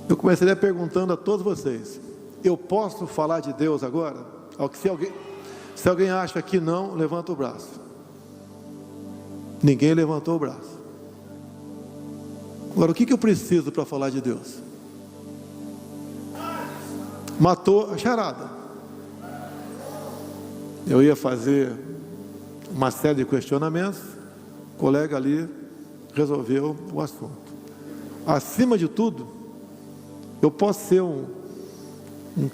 Eu começaria perguntando a todos vocês: eu posso falar de Deus agora? Se alguém acha que não, levanta o braço. Ninguém levantou o braço. Agora, o que eu preciso para falar de Deus? Matou a charada. Eu ia fazer uma série de questionamentos, o colega ali resolveu o assunto. Acima de tudo, eu posso ser um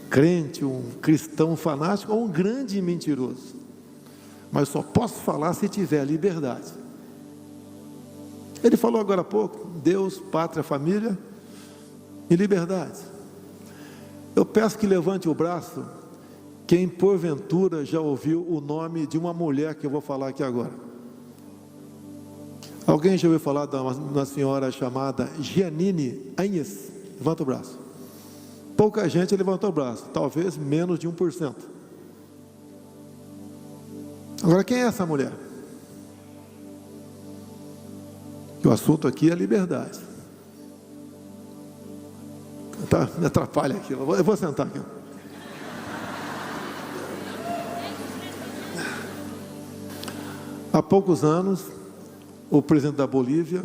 crente, um cristão fanático ou um grande mentiroso, mas só posso falar se tiver liberdade. Ele falou agora há pouco: Deus, pátria, família e liberdade. Eu peço que levante o braço quem porventura já ouviu o nome de uma mulher que eu vou falar aqui agora. Alguém já ouviu falar de uma senhora chamada Jeanine Áñez? Levanta o braço. Pouca gente levantou o braço, talvez menos de 1%. Agora, quem é essa mulher? O assunto aqui é liberdade. Tá, me atrapalha aqui, eu vou sentar aqui. Há poucos anos, o presidente da Bolívia,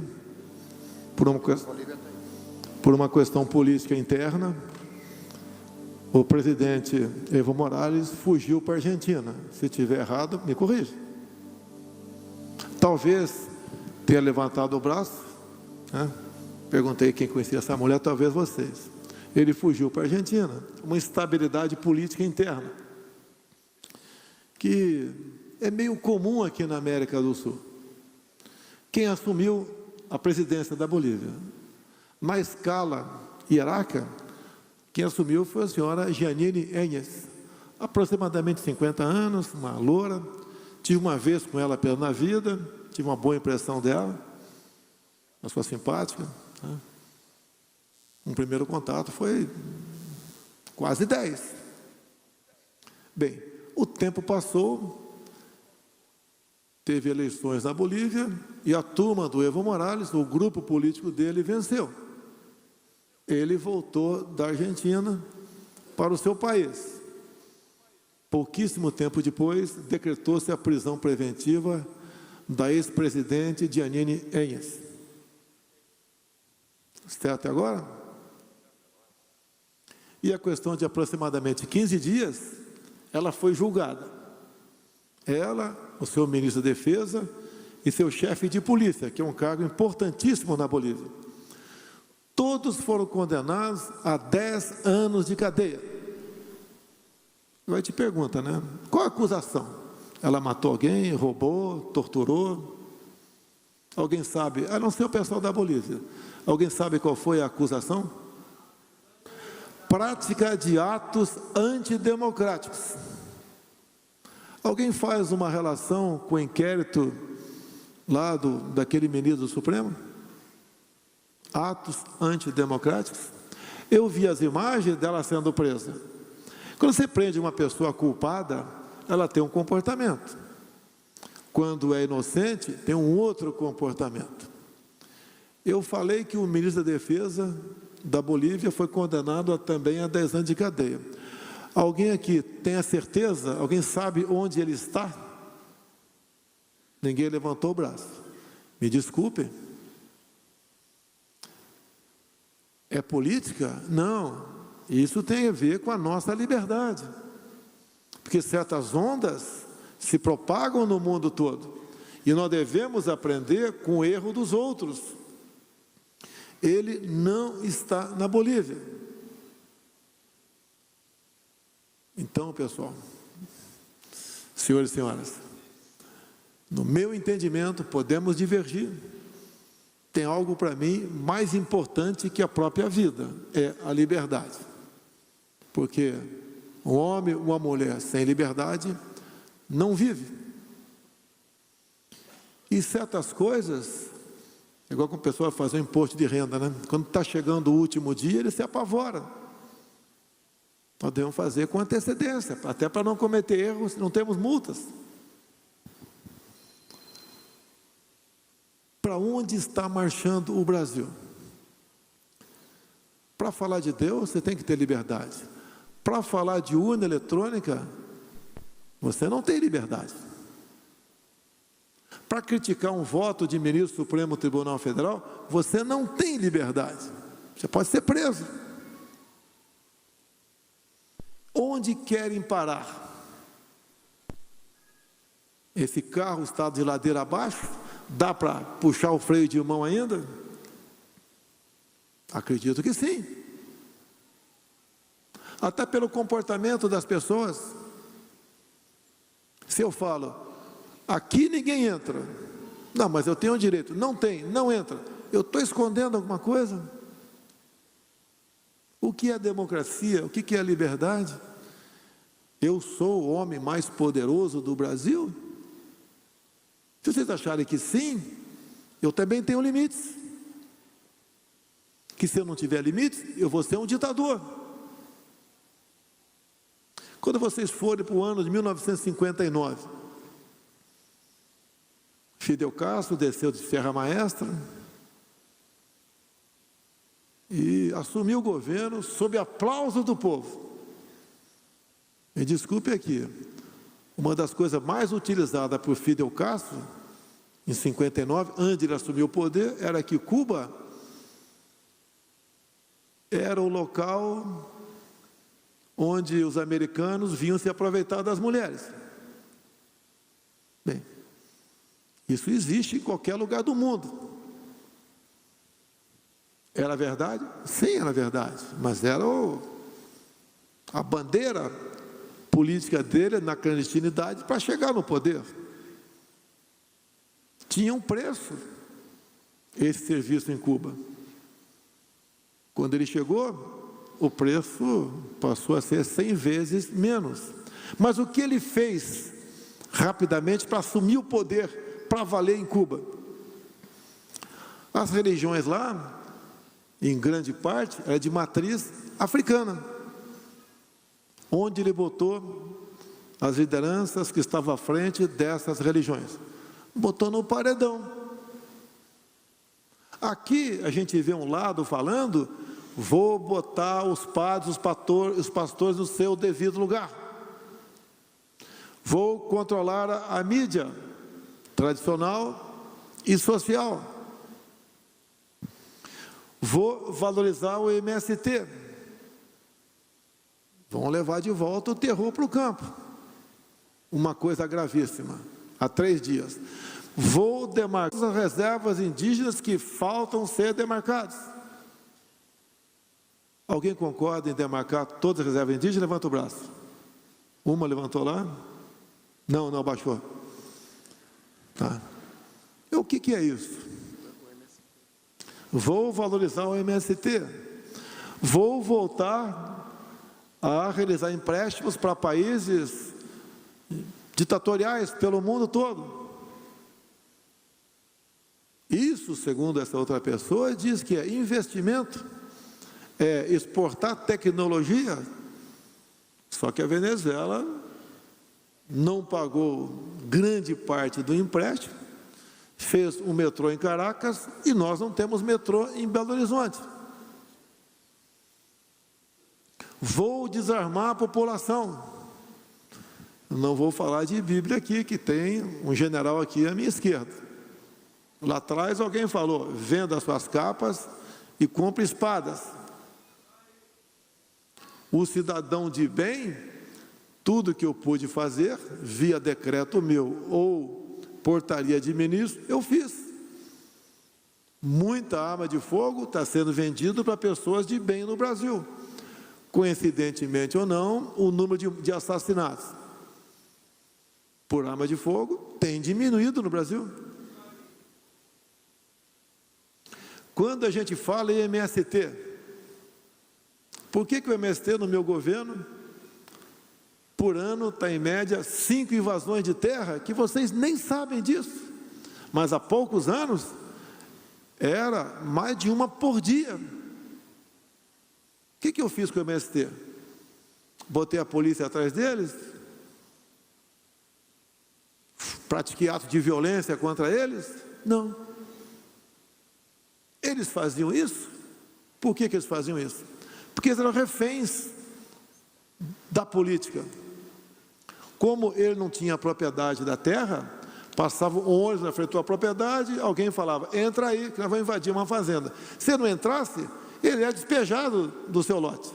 por uma questão política interna, o presidente Evo Morales fugiu para a Argentina. Se estiver errado, me corrija. Talvez tenha levantado o braço, né? Perguntei quem conhecia essa mulher, talvez vocês. Ele fugiu para a Argentina, uma instabilidade política interna, que é meio comum aqui na América do Sul. Quem assumiu a presidência da Bolívia, na escala hierárquica, quem assumiu foi a senhora Jeanine Áñez, aproximadamente 50 anos, uma loura. Tive uma vez com ela na vida, tive uma boa impressão dela, uma pessoa simpática, né? Um primeiro contato foi quase 10. Bem, o tempo passou, teve eleições na Bolívia e a turma do Evo Morales, o grupo político dele, venceu. Ele voltou da Argentina para o seu país. Pouquíssimo tempo depois, decretou-se a prisão preventiva da ex-presidente Jeanine Áñez. Está até agora? E a questão de aproximadamente 15 dias, ela foi julgada. Ela, o seu ministro da Defesa e seu chefe de polícia, que é um cargo importantíssimo na Bolívia. Todos foram condenados a 10 anos de cadeia. Aí te pergunta, né? Qual a acusação? Ela matou alguém, roubou, torturou? Alguém sabe? A não ser o pessoal da Bolívia. Alguém sabe qual foi a acusação? Prática de atos antidemocráticos. Alguém faz uma relação com o inquérito lá daquele ministro do Supremo? Atos antidemocráticos. Eu vi as imagens dela sendo presa. Quando você prende uma pessoa culpada, ela tem um comportamento. Quando é inocente, tem um outro comportamento. Eu falei que o ministro da Defesa da Bolívia foi condenado também a 10 anos de cadeia. Alguém aqui tem a certeza? Alguém sabe onde ele está? Ninguém levantou o braço. Me desculpe. É política? Não. Isso tem a ver com a nossa liberdade. Porque certas ondas se propagam no mundo todo. E nós devemos aprender com o erro dos outros. Ele não está na Bolívia. Então, pessoal, senhores e senhoras, no meu entendimento, podemos divergir. Tem algo para mim mais importante que a própria vida, é a liberdade. Porque um homem, uma mulher sem liberdade não vive. E certas coisas, igual quando a pessoa faz um imposto de renda, né? Quando está chegando o último dia, ele se apavora. Nós devemos fazer com antecedência, até para não cometer erros, não temos multas. Para onde está marchando o Brasil? Para Para falar de Deus, você tem que ter liberdade. Para falar de urna eletrônica, você não tem liberdade. Para criticar um voto de ministro do Supremo Tribunal Federal, você não tem liberdade. Você pode ser preso. Onde querem parar? Esse carro está de ladeira abaixo? Dá para puxar o freio de mão ainda? Acredito que sim. Até pelo comportamento das pessoas. Se eu falo, aqui ninguém entra. Não, mas eu tenho o direito. Não tem, não entra. Eu estou escondendo alguma coisa? O que é democracia? O que é liberdade? Eu sou o homem mais poderoso do Brasil? Se vocês acharem que sim, eu também tenho limites. Que se eu não tiver limites, eu vou ser um ditador. Quando vocês forem para o ano de 1959, Fidel Castro desceu de Serra Maestra e assumiu o governo sob aplauso do povo. Me desculpe aqui, uma das coisas mais utilizadas por Fidel Castro, em 59, antes de ele assumir o poder, era que Cuba era o local onde os americanos vinham se aproveitar das mulheres. Bem, isso existe em qualquer lugar do mundo. Era verdade? Sim, era verdade, mas era a bandeira política dele na clandestinidade para chegar no poder. Tinha um preço esse serviço em Cuba. Quando ele chegou, o preço passou a ser 100 vezes menos. Mas o que ele fez rapidamente para assumir o poder para valer em Cuba? As religiões lá, em grande parte, era de matriz africana, onde ele botou as lideranças que estavam à frente dessas religiões. Botou no paredão. Aqui a gente vê um lado falando, vou botar os padres, os pastores no seu devido lugar. Vou controlar a mídia tradicional e social. Vou valorizar o MST. Vão levar de volta o terror para o campo. Uma coisa gravíssima. Há 3 dias. Vou demarcar as reservas indígenas que faltam ser demarcadas. Alguém concorda em demarcar todas as reservas indígenas? Levanta o braço. Uma levantou lá? Não, baixou. Tá. E o que é isso? Vou valorizar o MST. Vou voltar a realizar empréstimos para países ditatoriais pelo mundo todo. Isso, segundo essa outra pessoa, diz que é investimento, é exportar tecnologia. Só que a Venezuela não pagou grande parte do empréstimo, fez um metrô em Caracas e nós não temos metrô em Belo Horizonte. Vou desarmar a população. Não vou falar de Bíblia aqui, que tem um general aqui à minha esquerda. Lá atrás alguém falou, venda suas capas e compre espadas. O cidadão de bem, tudo que eu pude fazer, via decreto meu ou portaria de ministro, eu fiz. Muita arma de fogo está sendo vendida para pessoas de bem no Brasil. Coincidentemente ou não, o número de assassinatos por arma de fogo tem diminuído no Brasil. Quando a gente fala em MST, por que o MST no meu governo, por ano, está em média 5 invasões de terra, que vocês nem sabem disso, mas há poucos anos, era mais de uma por dia. O que eu fiz com o MST? Botei a polícia atrás deles? Pratiquei atos de violência contra eles? Não. Eles faziam isso? Por que eles faziam isso? porque eles eram reféns da política. Como ele não tinha propriedade da terra, passava um ônibus na frente da propriedade, alguém falava, entra aí, que nós vamos invadir uma fazenda. Se ele não entrasse, ele era despejado do seu lote.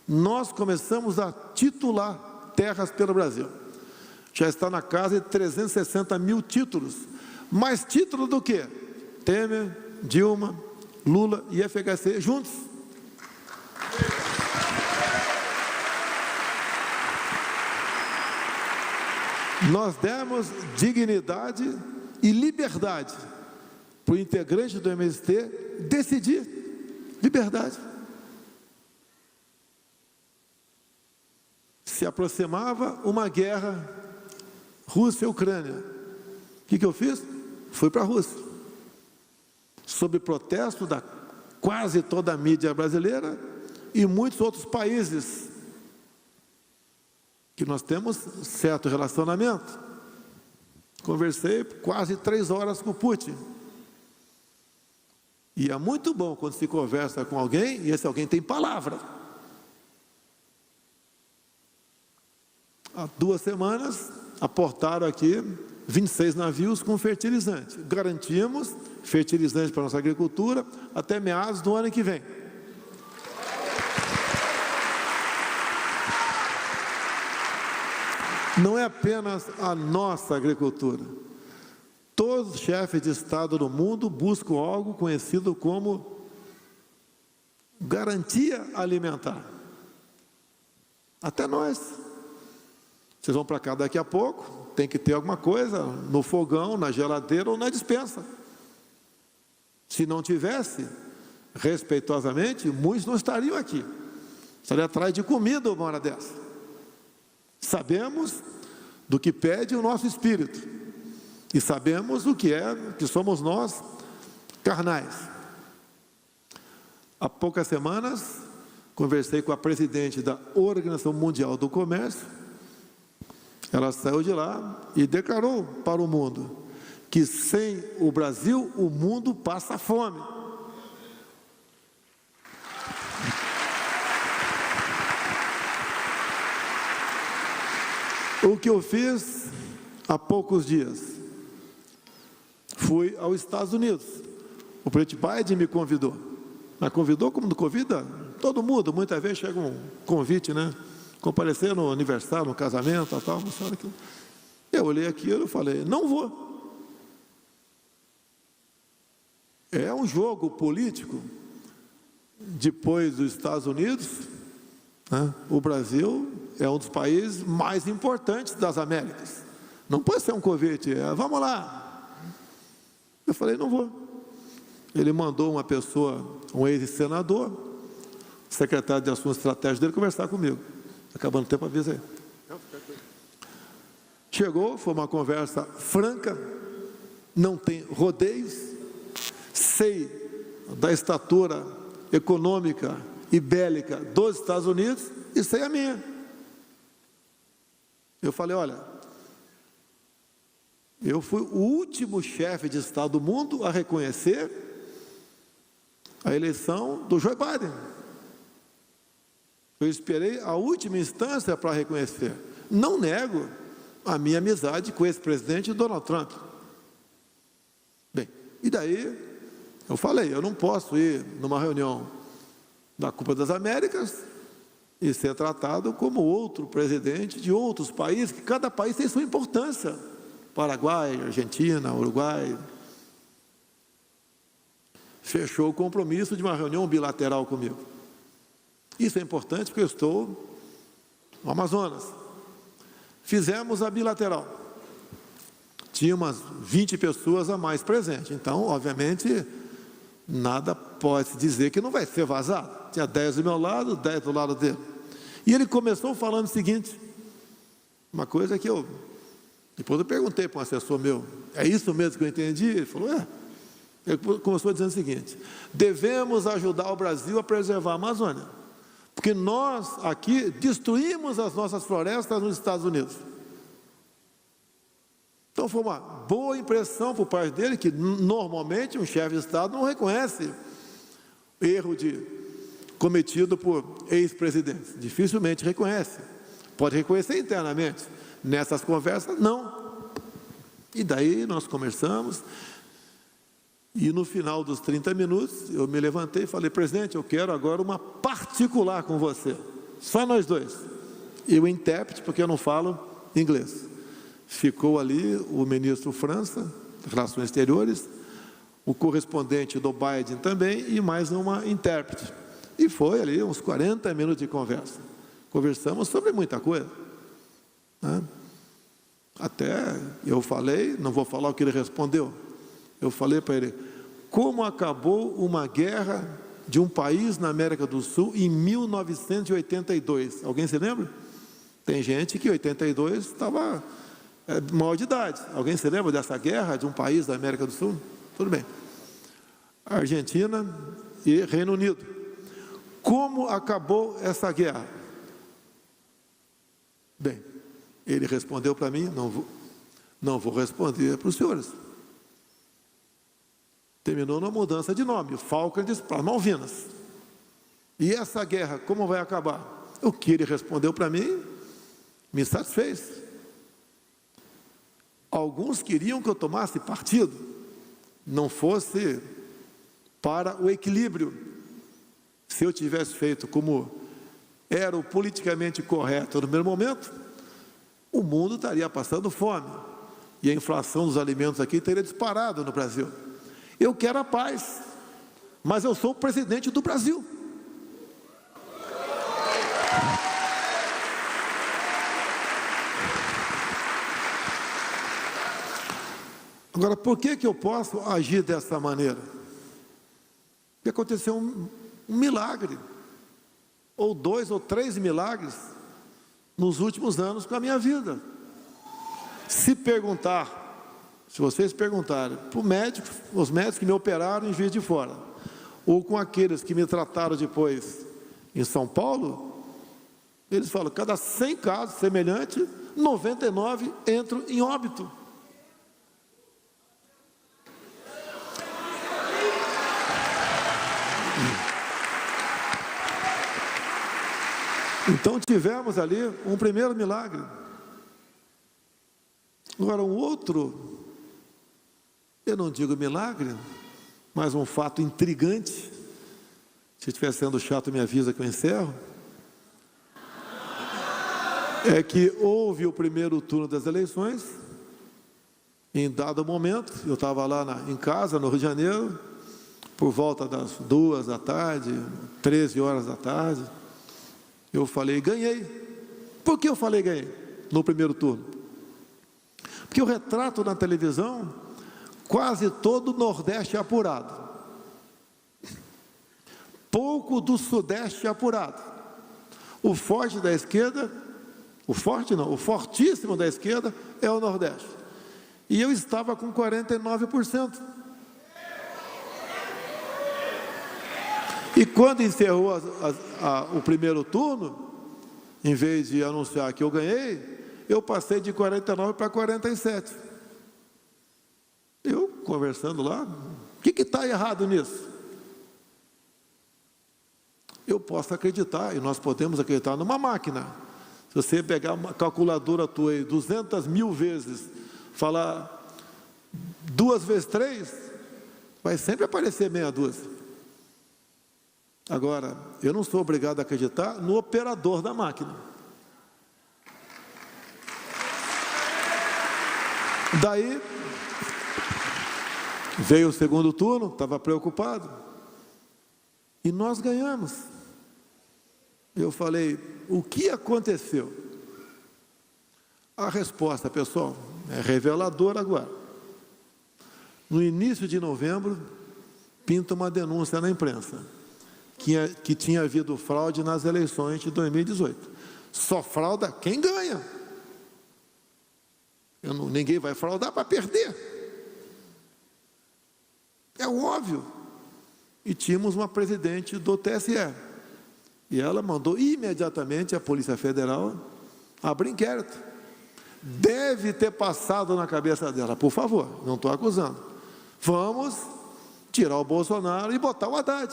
Nós começamos a titular terras pelo Brasil. Já está na casa de 360 mil títulos. Mais títulos do que? Temer, Dilma, Lula e FHC juntos. Nós demos dignidade e liberdade para o integrante do MST decidir. Liberdade. Se aproximava uma guerra Rússia e Ucrânia. O que eu fiz? Fui para a Rússia. Sob protesto da quase toda a mídia brasileira e muitos outros países que nós temos certo relacionamento. Conversei quase 3 horas com o Putin. E é muito bom quando se conversa com alguém e esse alguém tem palavra. Há 2 semanas, aportaram aqui 26 navios com fertilizante. Garantimos fertilizante para a nossa agricultura até meados do ano que vem. Não é apenas a nossa agricultura. Todos os chefes de Estado do mundo buscam algo conhecido como garantia alimentar. Até nós. Vocês vão para cá daqui a pouco, tem que ter alguma coisa no fogão, na geladeira ou na despensa. Se não tivesse, respeitosamente, muitos não estariam aqui. Estariam atrás de comida uma hora dessa. Sabemos do que pede o nosso espírito. E sabemos o que é, que somos nós, carnais. Há poucas semanas, conversei com a presidente da Organização Mundial do Comércio. Ela saiu de lá e declarou para o mundo que sem o Brasil, o mundo passa fome. O que eu fiz há poucos dias? Fui aos Estados Unidos. O presidente Biden me convidou. Mas convidou como não convida? Todo mundo. Muitas vezes chega um convite, né? Comparecer no aniversário, no casamento, tal. Eu olhei aquilo e falei, não vou. É um jogo político. Depois dos Estados Unidos, né, o Brasil é um dos países mais importantes das Américas. Não pode ser um convite, vamos lá. Eu falei, não vou. Ele mandou uma pessoa, um ex-senador, secretário de Assuntos Estratégicos dele, conversar comigo. Acabando o tempo, avisa aí. Chegou, foi uma conversa franca, não tem rodeios, sei da estatura econômica e bélica dos Estados Unidos e sei a minha. Eu falei, olha, eu fui o último chefe de Estado do mundo a reconhecer a eleição do Joe Biden. Eu esperei a última instância para reconhecer. Não nego a minha amizade com esse presidente Donald Trump. Bem, e daí eu falei, eu não posso ir numa reunião da Cúpula das Américas e ser tratado como outro presidente de outros países, que cada país tem sua importância. Paraguai, Argentina, Uruguai. Fechou o compromisso de uma reunião bilateral comigo. Isso é importante porque eu estou no Amazonas. Fizemos a bilateral. Tinha umas 20 pessoas a mais presentes. Então, obviamente, nada pode se dizer que não vai ser vazado. Tinha 10 do meu lado, 10 do lado dele. E ele começou falando o seguinte, uma coisa que depois eu perguntei para um assessor meu, é isso mesmo que eu entendi? Ele falou, Ele começou dizendo o seguinte, devemos ajudar o Brasil a preservar a Amazônia, porque nós aqui destruímos as nossas florestas nos Estados Unidos. Então foi uma boa impressão por parte dele, que normalmente um chefe de Estado não reconhece erro de cometido por ex-presidentes. Dificilmente reconhece. Pode reconhecer internamente. Nessas conversas, não. E daí nós conversamos. E no final dos 30 minutos, eu me levantei e falei: presidente, eu quero agora uma particular com você. Só nós dois. E o intérprete, porque eu não falo inglês. Ficou ali o ministro França, Relações Exteriores, o correspondente do Biden também, e mais uma intérprete. E foi ali uns 40 minutos de conversa. Conversamos sobre muita coisa, né? Até eu falei, não vou falar o que ele respondeu. Eu falei para ele: como acabou uma guerra de um país na América do Sul em 1982? Alguém se lembra? Tem gente que em 82 estava maior de idade. Alguém se lembra dessa guerra de um país da América do Sul? Tudo bem. Argentina e Reino Unido. Como acabou essa guerra? Bem, ele respondeu para mim: não vou responder para os senhores. Terminou na mudança de nome, Falklands para Malvinas. E essa guerra, como vai acabar? O que ele respondeu para mim me satisfez. Alguns queriam que eu tomasse partido, não fosse para o equilíbrio. Se eu tivesse feito como era o politicamente correto no primeiro momento, o mundo estaria passando fome. E a inflação dos alimentos aqui teria disparado no Brasil. Eu quero a paz, mas eu sou o presidente do Brasil. Agora, por que eu posso agir dessa maneira? Porque aconteceu um milagre, ou 2 ou 3 milagres, nos últimos anos com a minha vida. Se vocês perguntarem para os médicos que me operaram em Juiz de Fora, ou com aqueles que me trataram depois em São Paulo, eles falam: cada 100 casos semelhantes, 99 entram em óbito. Então tivemos ali um primeiro milagre. Agora um outro, eu não digo milagre, mas um fato intrigante. Se estiver sendo chato, me avisa que eu encerro. É que houve o primeiro turno das eleições. Em dado momento, eu estava lá em casa, no Rio de Janeiro, por volta das 2 da tarde, 13 horas da tarde. Eu falei: ganhei. Por que eu falei ganhei no primeiro turno? Porque o retrato na televisão, quase todo o Nordeste é apurado. Pouco do Sudeste é apurado. O forte da esquerda, o fortíssimo da esquerda é o Nordeste. E eu estava com 49%. E quando encerrou o primeiro turno, em vez de anunciar que eu ganhei, eu passei de 49 para 47. Eu, conversando lá, o que está errado nisso? Eu posso acreditar, e nós podemos acreditar numa máquina. Se você pegar uma calculadora tua aí, 200 mil vezes, falar 2 vezes 3, vai sempre aparecer meia dúzia. Agora, eu não sou obrigado a acreditar no operador da máquina. Daí, veio o segundo turno, estava preocupado, e nós ganhamos. Eu falei: o que aconteceu? A resposta, pessoal, é reveladora agora. No início de novembro, pinta uma denúncia na imprensa que tinha havido fraude nas eleições de 2018. Só frauda quem ganha. Ninguém vai fraudar para perder. É óbvio. E tínhamos uma presidente do TSE. E ela mandou imediatamente a Polícia Federal abrir inquérito. Deve ter passado na cabeça dela: por favor, não estou acusando, vamos tirar o Bolsonaro e botar o Haddad.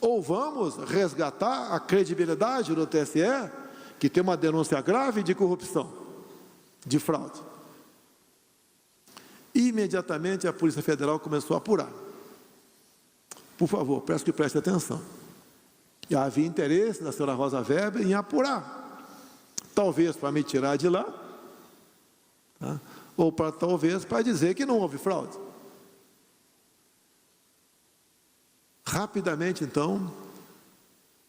Ou vamos resgatar a credibilidade do TSE, que tem uma denúncia grave de corrupção, de fraude. Imediatamente a Polícia Federal começou a apurar. Por favor, peço que preste atenção. E havia interesse da senhora Rosa Weber em apurar. Talvez para me tirar de lá, tá? Ou talvez para dizer que não houve fraude. Rapidamente, então,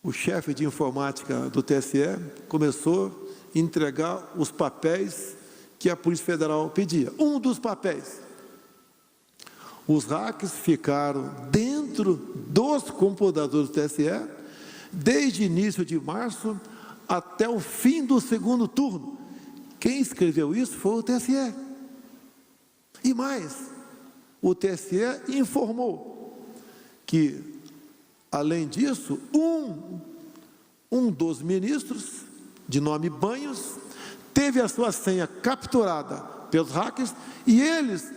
o chefe de informática do TSE começou a entregar os papéis que a Polícia Federal pedia. Um dos papéis. Os hackers ficaram dentro dos computadores do TSE, desde início de março até o fim do segundo turno. Quem escreveu isso foi o TSE. E mais, o TSE informou que, além disso, um dos ministros, de nome Banhos, teve a sua senha capturada pelos hackers e eles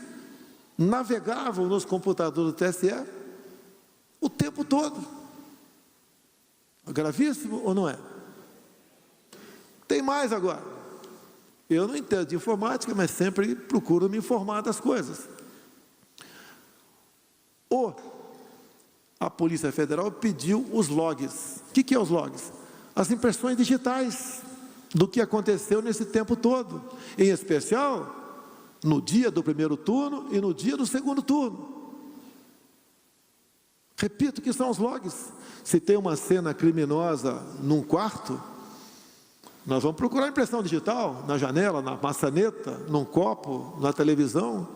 navegavam nos computadores do TSE o tempo todo. Gravíssimo ou não é? Tem mais agora. Eu não entendo de informática, mas sempre procuro me informar das coisas. A Polícia Federal pediu os logs. O que é os logs? As impressões digitais do que aconteceu nesse tempo todo, em especial no dia do primeiro turno e no dia do segundo turno. Repito que são os logs. Se tem uma cena criminosa num quarto, nós vamos procurar impressão digital na janela, na maçaneta, num copo, na televisão.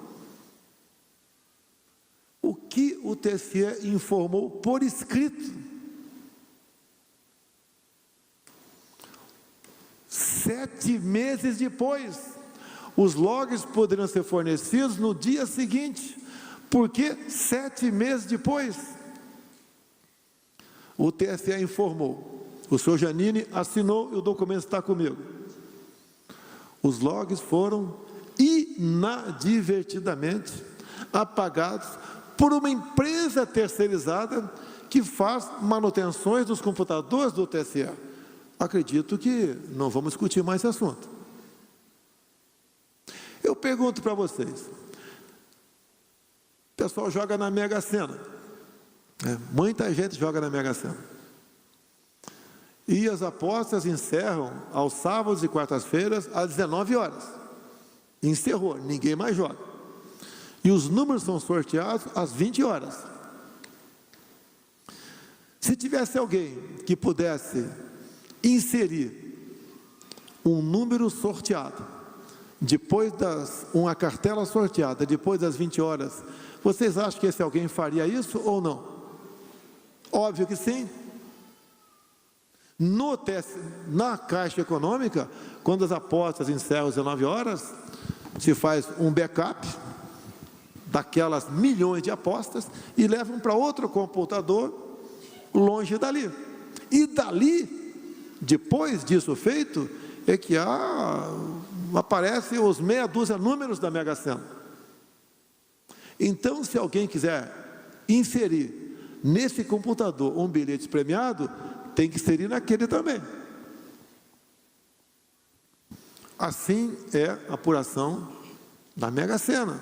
O que o TSE informou por escrito? 7 meses depois, os logs poderiam ser fornecidos no dia seguinte. Por que 7 meses depois? O TSE informou. O senhor Janine assinou e o documento está comigo. Os logs foram inadvertidamente apagados por uma empresa terceirizada que faz manutenções dos computadores do TSE. Acredito que não vamos discutir mais esse assunto. Eu pergunto para vocês, o pessoal joga na Mega Sena, muita gente joga na Mega Sena, e as apostas encerram aos sábados e quartas-feiras às 19 horas, encerrou, ninguém mais joga, e os números são sorteados às 20 horas. Se tivesse alguém que pudesse inserir um número sorteado, depois uma cartela sorteada, depois das 20 horas, vocês acham que esse alguém faria isso ou não? Óbvio que sim. Na Caixa Econômica, quando as apostas encerram às 19 horas, se faz um backup daquelas milhões de apostas e levam para outro computador longe dali. E dali, depois disso feito, é que aparecem os meia dúzia números da Mega Sena. Então, se alguém quiser inserir nesse computador um bilhete premiado, tem que inserir naquele também. Assim é a apuração da Mega Sena.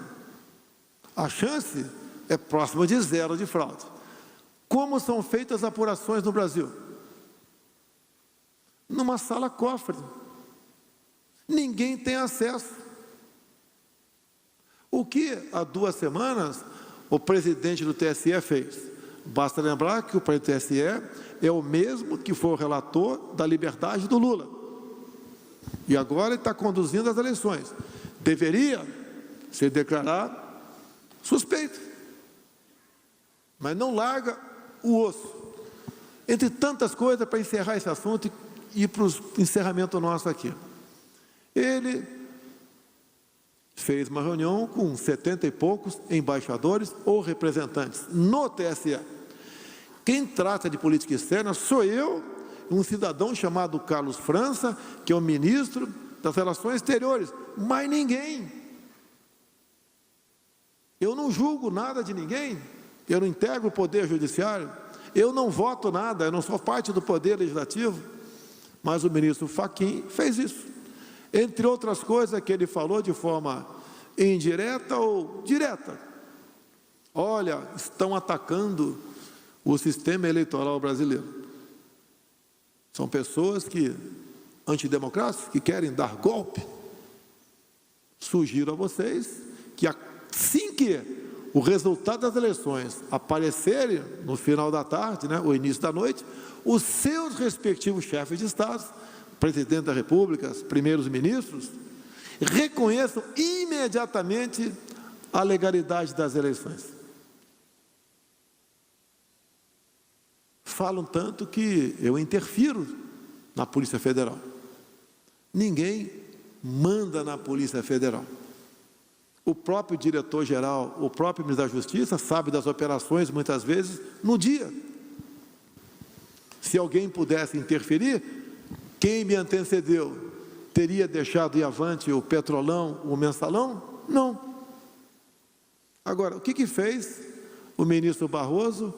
A chance é próxima de 0 de fraude. Como são feitas as apurações no Brasil? Numa sala cofre. Ninguém tem acesso. O que há 2 semanas o presidente do TSE fez? Basta lembrar que o presidente do TSE é o mesmo que foi o relator da liberdade do Lula. E agora ele está conduzindo as eleições. Deveria se declarar suspeito. Mas não larga o osso. Entre tantas coisas, para encerrar esse assunto e ir para o encerramento nosso aqui. Ele fez uma reunião com 70 e poucos embaixadores ou representantes no TSE. Quem trata de política externa sou eu, um cidadão chamado Carlos França, que é o ministro das Relações Exteriores, mas ninguém. Eu não julgo nada de ninguém, eu não integro o Poder Judiciário, eu não voto nada, eu não sou parte do Poder Legislativo. Mas o ministro Fachin fez isso. Entre outras coisas que ele falou de forma indireta ou direta. Olha, estão atacando o sistema eleitoral brasileiro. São pessoas antidemocráticas, que querem dar golpe. Sugiro a vocês que assim que o resultado das eleições aparecerem no final da tarde, o início da noite, os seus respectivos chefes de Estado, presidente da República, primeiros ministros, reconheçam imediatamente a legalidade das eleições. Falam tanto que eu interfiro na Polícia Federal. Ninguém manda na Polícia Federal. O próprio diretor-geral, o próprio ministro da Justiça sabe das operações, muitas vezes, no dia. Se alguém pudesse interferir, quem me antecedeu teria deixado ir avante o Petrolão, o Mensalão? Não. Agora, o que fez o ministro Barroso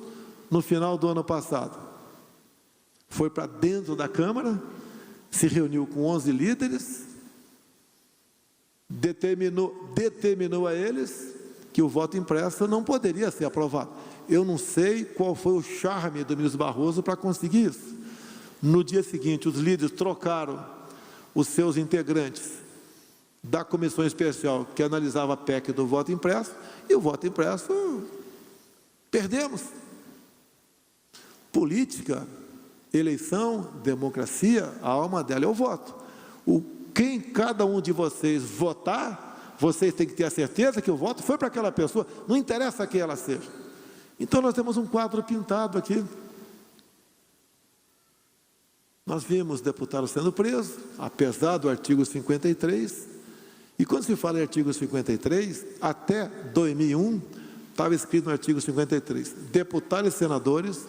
no final do ano passado? Foi para dentro da Câmara, se reuniu com 11 líderes, determinou a eles que o voto impresso não poderia ser aprovado. Eu não sei qual foi o charme do ministro Barroso para conseguir isso. No dia seguinte, os líderes trocaram os seus integrantes da comissão especial que analisava a PEC do voto impresso, e o voto impresso, perdemos. Política, eleição, democracia, a alma dela é o voto. Quem cada um de vocês votar, vocês têm que ter a certeza que o voto foi para aquela pessoa, não interessa quem ela seja. Então nós temos um quadro pintado aqui. Nós vimos deputados sendo presos, apesar do artigo 53, e quando se fala em artigo 53, até 2001, estava escrito no artigo 53, deputados e senadores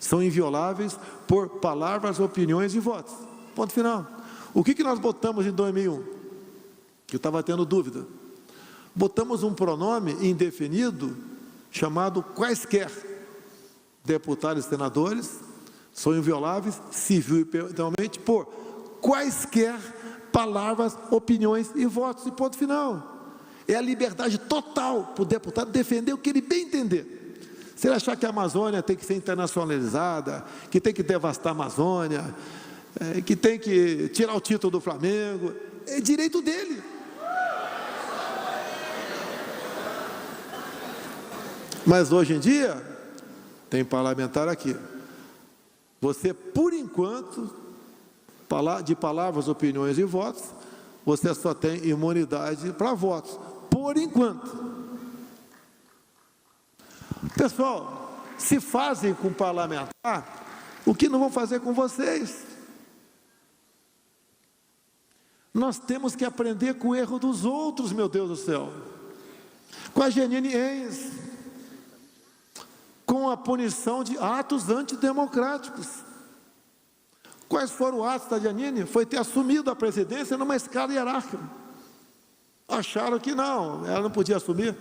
são invioláveis por palavras, opiniões e votos. Ponto final. O que nós botamos em 2001? Que eu estava tendo dúvida. Botamos um pronome indefinido chamado quaisquer. Deputados e senadores são invioláveis, civil e penalmente, por quaisquer palavras, opiniões e votos. E ponto final. É a liberdade total para o deputado defender o que ele bem entender. Se ele achar que a Amazônia tem que ser internacionalizada, que tem que devastar a Amazônia, que tem que tirar o título do Flamengo, é direito dele. Mas hoje em dia, tem parlamentar aqui. Você, por enquanto, de palavras, opiniões e votos, você só tem imunidade para votos. Por enquanto. Pessoal, se fazem com parlamentar, o que não vão fazer com vocês? Nós temos que aprender com o erro dos outros, meu Deus do céu. Com a Jeanine Enes, com a punição de atos antidemocráticos. Quais foram os atos da Jeanine? Foi ter assumido a presidência numa escala hierárquica. Acharam que não, ela não podia assumir,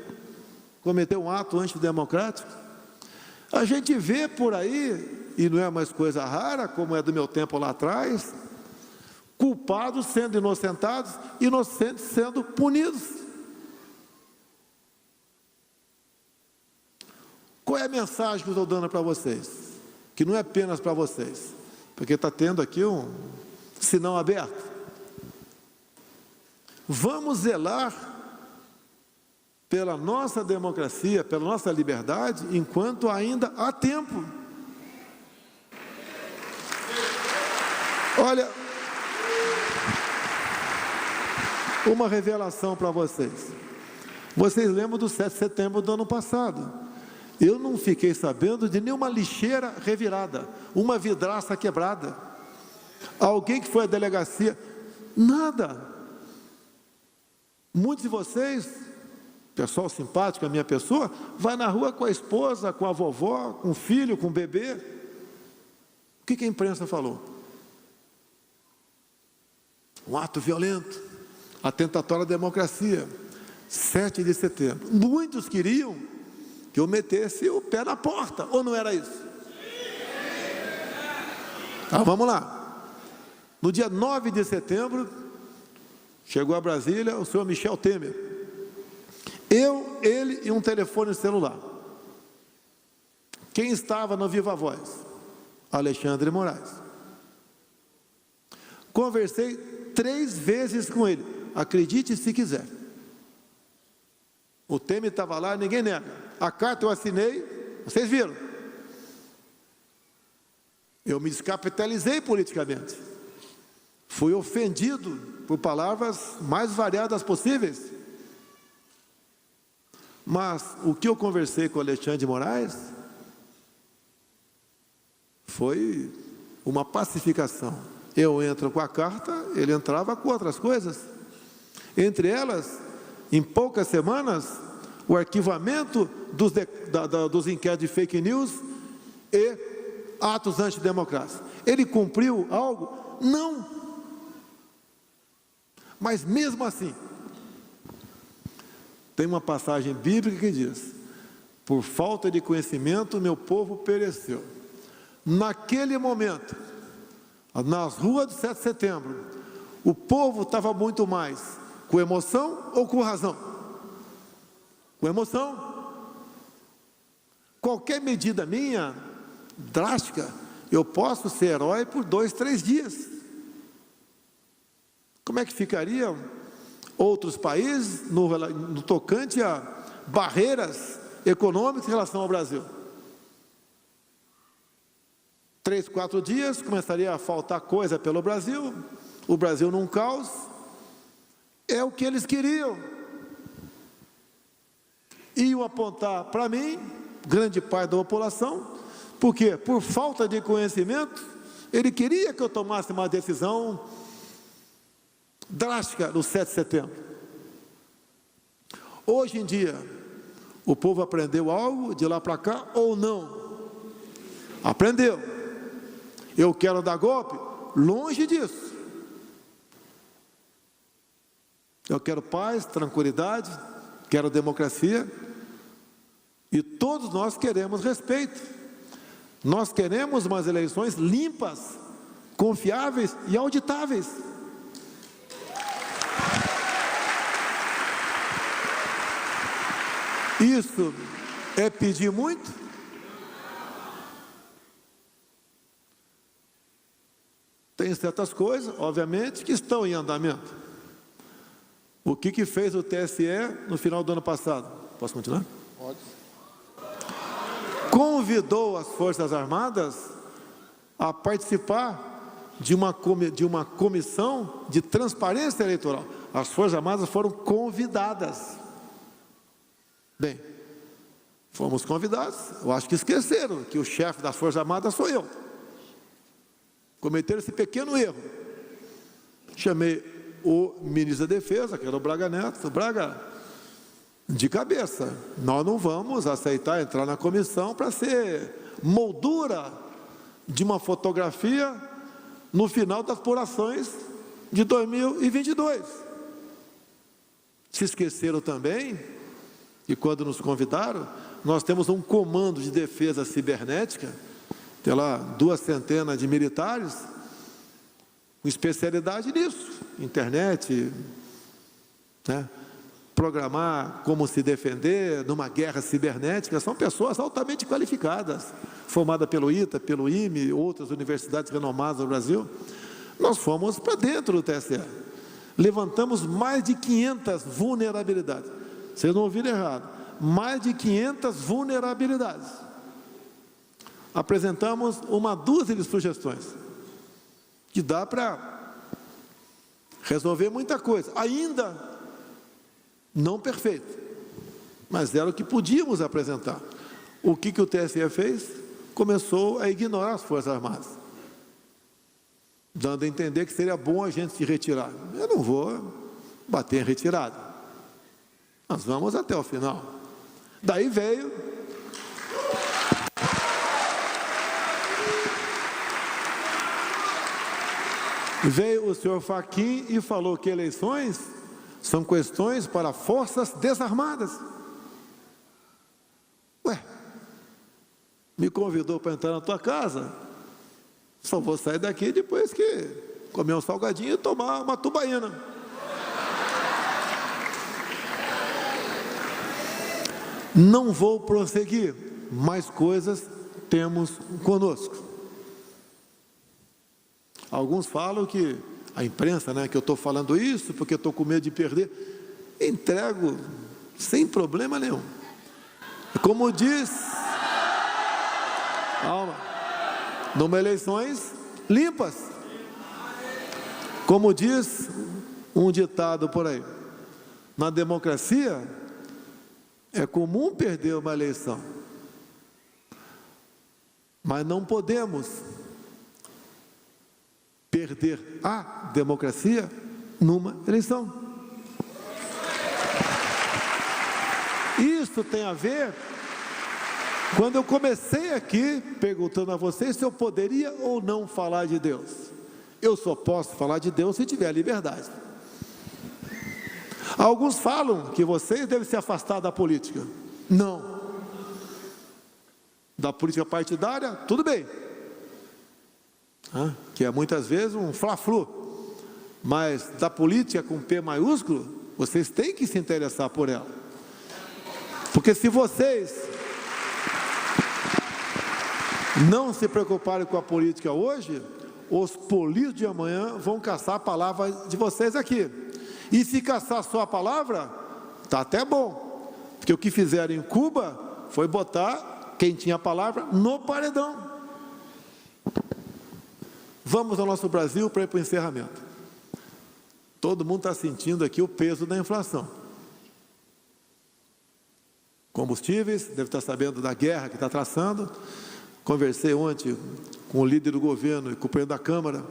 cometeu um ato antidemocrático. A gente vê por aí, e não é mais coisa rara, como é do meu tempo lá atrás, culpados sendo inocentados, inocentes sendo punidos. Qual é a mensagem que eu estou dando para vocês? Que não é apenas para vocês, porque está tendo aqui um sinal aberto. Vamos zelar pela nossa democracia, pela nossa liberdade, enquanto ainda há tempo. Olha, uma revelação para vocês. Vocês lembram do 7 de setembro do ano passado? Eu não fiquei sabendo de nenhuma lixeira revirada, uma vidraça quebrada, alguém que foi à delegacia, nada. Muitos de vocês, pessoal simpático, a minha pessoa, vai na rua com a esposa, com a vovó, com o filho, com o bebê. O que a imprensa falou? Um ato violento, atentatório à democracia, 7 de setembro. Muitos queriam que eu metesse o pé na porta, ou não era isso? Vamos lá. No dia 9 de setembro, chegou a Brasília o senhor Michel Temer. Eu, ele e um telefone celular. Quem estava no Viva Voz? Alexandre Moraes. Conversei 3 vezes com ele, acredite se quiser. O Temer estava lá, ninguém nega. A carta eu assinei, vocês viram. Eu me descapitalizei politicamente. Fui ofendido por palavras mais variadas possíveis. Mas o que eu conversei com o Alexandre de Moraes foi uma pacificação. Eu entro com a carta, ele entrava com outras coisas. Entre elas, em poucas semanas, o arquivamento dos inquéritos de fake news e atos antidemocráticos. Ele cumpriu algo? Não. Mas mesmo assim, tem uma passagem bíblica que diz: por falta de conhecimento, meu povo pereceu. Naquele momento, nas ruas do 7 de setembro, o povo estava muito mais com emoção ou com razão? Com emoção. Qualquer medida minha, drástica, eu posso ser herói por 2, 3 dias. Como é que ficariam outros países no tocante a barreiras econômicas em relação ao Brasil? 3, 4 dias, começaria a faltar coisa pelo Brasil, o Brasil num caos. É o que eles queriam. Iam apontar para mim, grande parte da população, porque por falta de conhecimento, ele queria que eu tomasse uma decisão drástica no 7 de setembro. Hoje em dia, o povo aprendeu algo de lá para cá ou não? Aprendeu. Eu quero dar golpe? Longe disso. Eu quero paz, tranquilidade, quero democracia, e todos nós queremos respeito. Nós queremos umas eleições limpas, confiáveis e auditáveis. Isso é pedir muito? Tem certas coisas, obviamente, que estão em andamento. O que fez o TSE no final do ano passado? Posso continuar? Pode. Convidou as Forças Armadas a participar de uma comissão de transparência eleitoral. As Forças Armadas foram convidadas. Bem, fomos convidados, eu acho que esqueceram que o chefe das Forças Armadas sou eu. Cometeram esse pequeno erro. Chamei o ministro da Defesa, que era o Braga Neto. Braga, de cabeça, nós não vamos aceitar entrar na comissão para ser moldura de uma fotografia no final das apurações de 2022. Se esqueceram também que quando nos convidaram, nós temos um comando de defesa cibernética, tem lá 200 de militares, com especialidade nisso, internet, né? Programar como se defender numa guerra cibernética. São pessoas altamente qualificadas, formadas pelo ITA, pelo IME, outras universidades renomadas no Brasil. Nós fomos para dentro do TSE, levantamos mais de 500 vulnerabilidades. Vocês não ouviram errado, mais de 500 vulnerabilidades. Apresentamos uma dúzia de sugestões, que dá para resolver muita coisa, ainda não perfeito, mas era o que podíamos apresentar. O que o TSE fez? Começou a ignorar as Forças Armadas, dando a entender que seria bom a gente se retirar. Eu não vou bater em retirada, nós vamos até o final. Daí veio o senhor Fachin e falou que eleições são questões para forças desarmadas. Ué, me convidou para entrar na tua casa, Só vou sair daqui depois que comer um salgadinho e tomar uma tubaína. Não vou prosseguir, mais coisas temos conosco. Alguns falam que a imprensa, que eu estou falando isso porque estou com medo de perder. Entrego sem problema nenhum. Como diz, numa eleições limpas. Como diz um ditado por aí, na democracia é comum perder uma eleição, mas não podemos perder a democracia numa eleição. Isso tem a ver, quando eu comecei aqui perguntando a vocês se eu poderia ou não falar de Deus. Eu só posso falar de Deus se tiver liberdade. Alguns falam que vocês devem se afastar da política. Não. Da política partidária, tudo bem. Que é muitas vezes um fla-flu. Mas da política com P maiúsculo, vocês têm que se interessar por ela. Porque se vocês não se preocuparem com a política hoje, os políticos de amanhã vão caçar a palavra de vocês aqui. E se caçar só a palavra, está até bom. Porque o que fizeram em Cuba foi botar quem tinha a palavra no paredão. Vamos ao nosso Brasil para ir para o encerramento. Todo mundo está sentindo aqui o peso da inflação. Combustíveis, deve estar sabendo da guerra que está traçando. Conversei ontem com o líder do governo e com o presidente da Câmara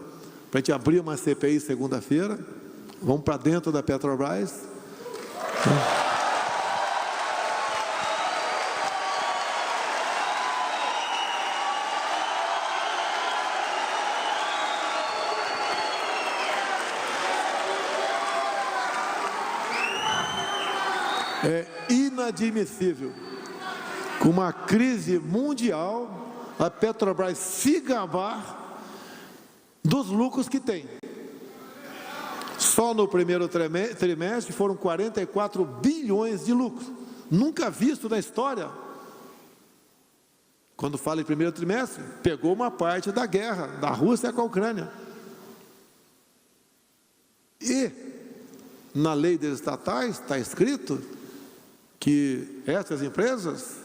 para a gente abrir uma CPI segunda-feira. Vamos para dentro da Petrobras. É inadmissível, com uma crise mundial, a Petrobras se gabar dos lucros que tem. Só no primeiro trimestre foram 44 bilhões de lucro, nunca visto na história. Quando fala em primeiro trimestre, pegou uma parte da guerra da Rússia com a Ucrânia. E na lei das estatais está escrito que essas empresas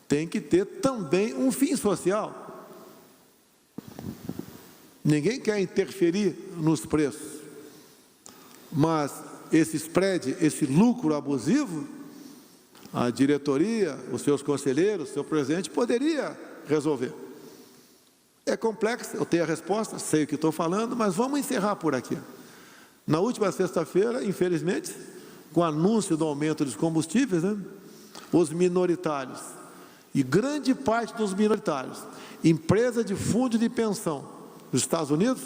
têm que ter também um fim social. Ninguém quer interferir nos preços. Mas esse spread, esse lucro abusivo, a diretoria, os seus conselheiros, o seu presidente poderia resolver. É complexo, eu tenho a resposta, sei o que estou falando, mas vamos encerrar por aqui. Na última sexta-feira, infelizmente, com o anúncio do aumento dos combustíveis, os minoritários, e grande parte dos minoritários, empresa de fundo de pensão dos Estados Unidos,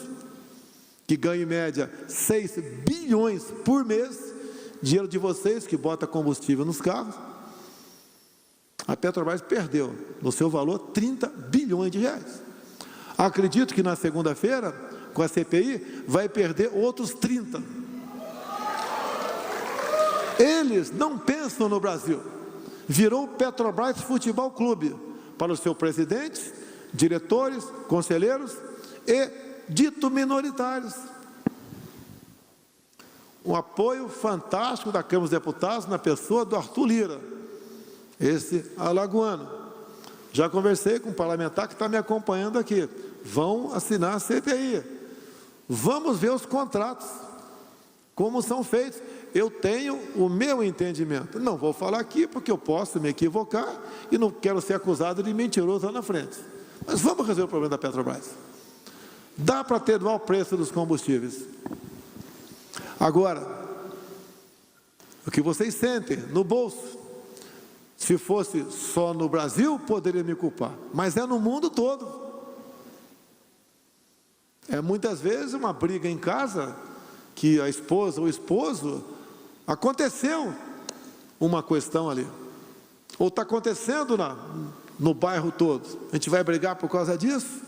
que ganha em média 6 bilhões por mês, dinheiro de vocês que bota combustível nos carros, a Petrobras perdeu no seu valor 30 bilhões de reais. Acredito que na segunda-feira, com a CPI, vai perder outros 30. Eles não pensam no Brasil. Virou o Petrobras Futebol Clube para o seu presidente, diretores, conselheiros e dito minoritários. Um apoio fantástico da Câmara dos Deputados na pessoa do Arthur Lira, esse alagoano. Já conversei com um parlamentar que está me acompanhando aqui. Vão assinar a CPI. Vamos ver os contratos, como são feitos. Eu tenho o meu entendimento. Não vou falar aqui porque eu posso me equivocar e não quero ser acusado de mentiroso lá na frente. Mas vamos resolver o problema da Petrobras. Dá para ter o preço dos combustíveis. Agora, o que vocês sentem no bolso, se fosse só no Brasil, poderia me culpar, mas é no mundo todo. É muitas vezes uma briga em casa, que a esposa ou o esposo, aconteceu uma questão ali, ou está acontecendo no bairro todo, a gente vai brigar por causa disso?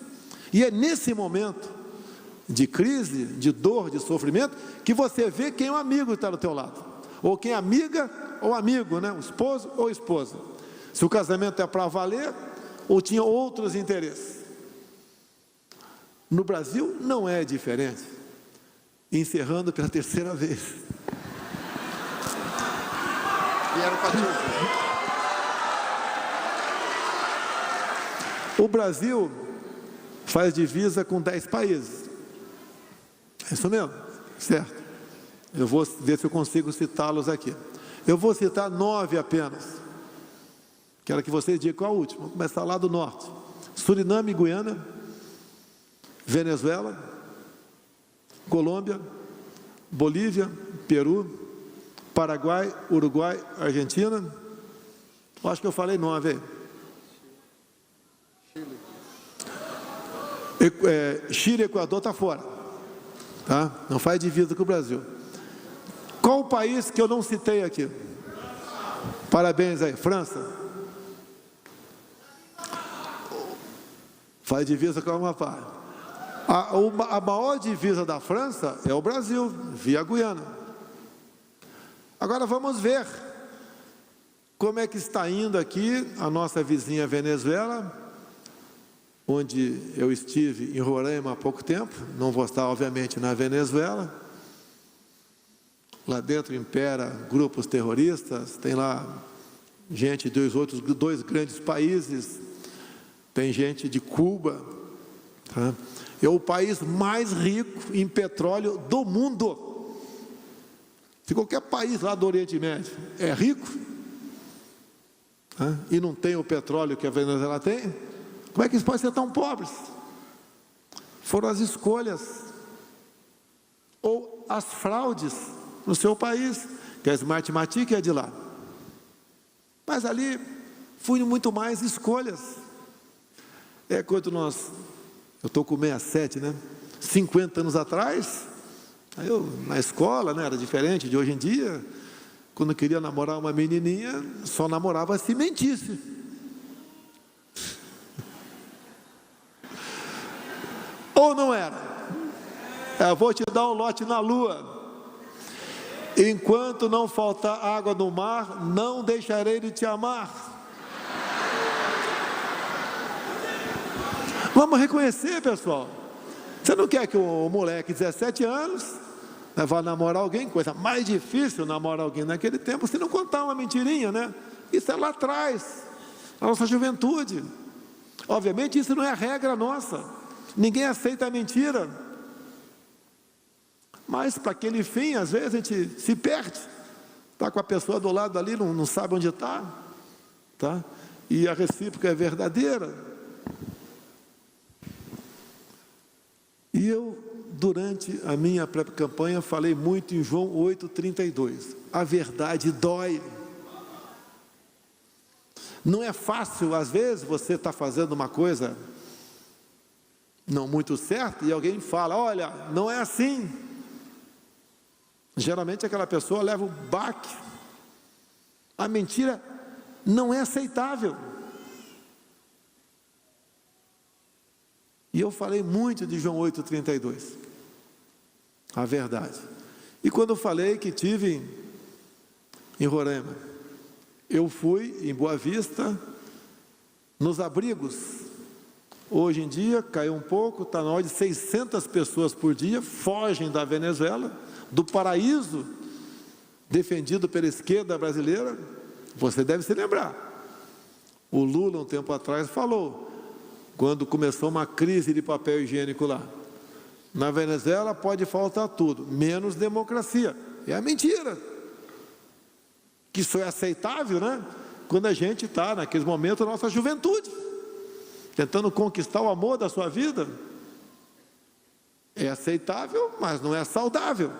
E é nesse momento de crise, de dor, de sofrimento, que você vê quem é o amigo que está do teu lado, ou quem é amiga ou amigo, né? O esposo ou esposa. Se o casamento é para valer, ou tinha outros interesses. No Brasil não é diferente. Encerrando pela terceira vez. O Brasil faz divisa com 10 países. É isso mesmo, certo? Eu vou ver se eu consigo citá-los aqui. Eu vou citar 9 apenas. Quero que vocês digam qual é o último. Vamos começar lá do norte. Suriname, Guiana, Venezuela, Colômbia, Bolívia, Peru, Paraguai, Uruguai, Argentina. Acho que eu falei 9 aí. Chile e Equador está fora, tá? Não faz divisa com o Brasil. Qual o país que eu não citei aqui? Parabéns aí, França. Faz divisa com a Amapá. A maior divisa da França é o Brasil, via Guiana. Agora vamos ver como é que está indo aqui a nossa vizinha Venezuela, onde eu estive em Roraima há pouco tempo. Não vou estar, obviamente, na Venezuela. Lá dentro impera grupos terroristas, tem lá gente de dois grandes países, tem gente de Cuba, tá? É o país mais rico em petróleo do mundo. Se qualquer país lá do Oriente Médio é rico, tá? E não tem o petróleo que a Venezuela tem, como é que eles podem ser tão pobres? Foram as escolhas ou as fraudes no seu país, que a Smartmatic é de lá. Mas ali fui muito mais escolhas. Quando eu estou com 67, né? 50 anos atrás, aí eu na escola, né, era diferente de hoje em dia. Quando eu queria namorar uma menininha, só namorava se mentisse. Ou não era? Eu vou te dar um lote na lua. Enquanto não faltar água no mar, não deixarei de te amar. Vamos reconhecer, pessoal. Você não quer que um moleque de 17 anos, né, vá namorar alguém? Coisa mais difícil namorar alguém naquele tempo, se não contar uma mentirinha, né? Isso é lá atrás, na nossa juventude. Obviamente isso não é a regra nossa. Ninguém aceita a mentira. Mas para aquele fim, às vezes a gente se perde. Está com a pessoa do lado ali, não sabe onde está, tá? E a recíproca é verdadeira. E eu, durante a minha pré-campanha, falei muito em João 8,32. A verdade dói. Não é fácil, às vezes, você está fazendo uma coisa não muito certa e alguém fala, olha, não é assim. Geralmente aquela pessoa leva um baque. A mentira não é aceitável. E eu falei muito de João 8,32. A verdade. E quando eu falei que tive em Roraima, eu fui em Boa Vista, nos abrigos. Hoje em dia caiu um pouco, está na ordem de 600 pessoas por dia, fogem da Venezuela, do paraíso defendido pela esquerda brasileira. Você deve se lembrar. O Lula, um tempo atrás, falou, quando começou uma crise de papel higiênico lá, na Venezuela pode faltar tudo, menos democracia. É a mentira. Que isso é aceitável, né? Quando a gente está, naquele momento, na nossa juventude, tentando conquistar o amor da sua vida. É aceitável, mas não é saudável.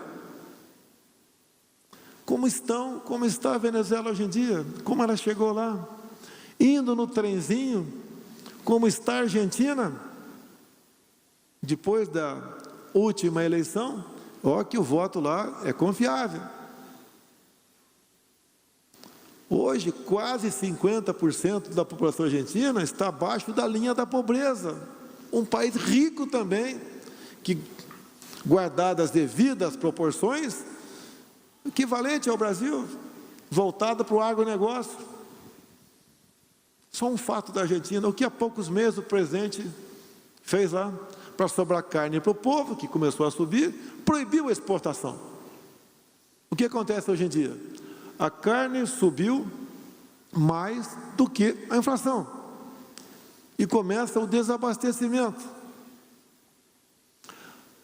Como está a Venezuela hoje em dia? Como ela chegou lá? Indo no trenzinho, como está a Argentina? Depois da última eleição, ó, que o voto lá é confiável. Hoje, quase 50% da população argentina está abaixo da linha da pobreza. um país rico também, que, guardadas as devidas proporções, equivalente ao Brasil, voltada para o agronegócio. Só um fato da Argentina, o que há poucos meses o presidente fez lá, para sobrar carne para o povo, que começou a subir, proibiu a exportação. O que acontece hoje em dia? A carne subiu mais do que a inflação. E começa o desabastecimento.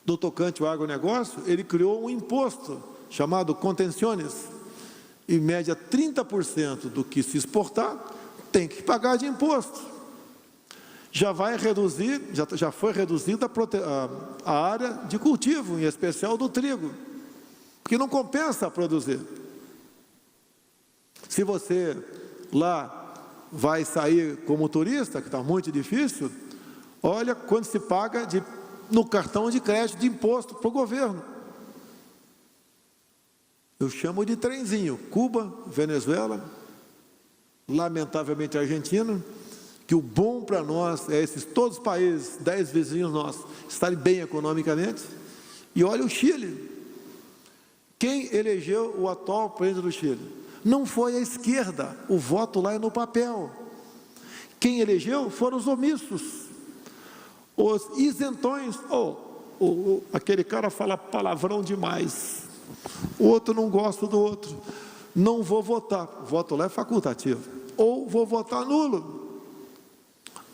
No tocante ao agronegócio, ele criou um imposto chamado contenciones. Em média, 30% do que se exportar tem que pagar de imposto. Já vai reduzir, já foi reduzida a área de cultivo, em especial do trigo, porque não compensa produzir. Se você lá vai sair como turista, que está muito difícil, olha quanto se paga no cartão de crédito de imposto para o governo. Eu chamo de trenzinho. Cuba, Venezuela, lamentavelmente Argentina, que o bom para nós é todos os países, 10 vizinhos nossos, estarem bem economicamente. E olha o Chile. Quem elegeu o atual presidente do Chile? Não foi a esquerda, o voto lá é no papel. Quem elegeu foram os omissos, os isentões. Aquele cara fala palavrão demais, o outro não gosta do outro, não vou votar, o voto lá é facultativo, ou vou votar nulo.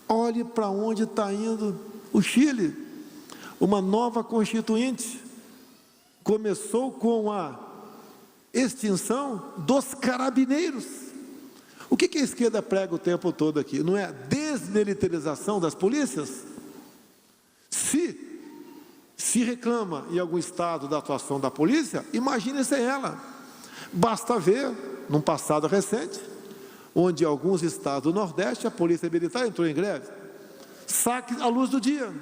Olhe para onde está indo o Chile, uma nova constituinte, começou com a extinção dos carabineiros. O que a esquerda prega o tempo todo aqui? Não é a desmilitarização das polícias? Se reclama em algum estado da atuação da polícia, imagine sem ela. Basta ver, num passado recente, onde em alguns estados do Nordeste a polícia militar entrou em greve, saque à luz do dia,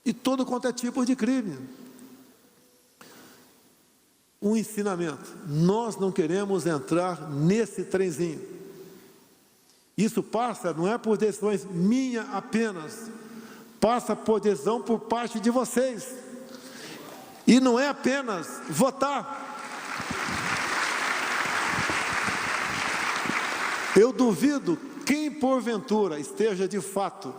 e todo quanto é tipo de crime. Um ensinamento: nós não queremos entrar nesse trenzinho. Isso passa, não é por decisões minhas apenas, passa por decisão por parte de vocês, e não é apenas votar. Eu duvido quem porventura esteja de fato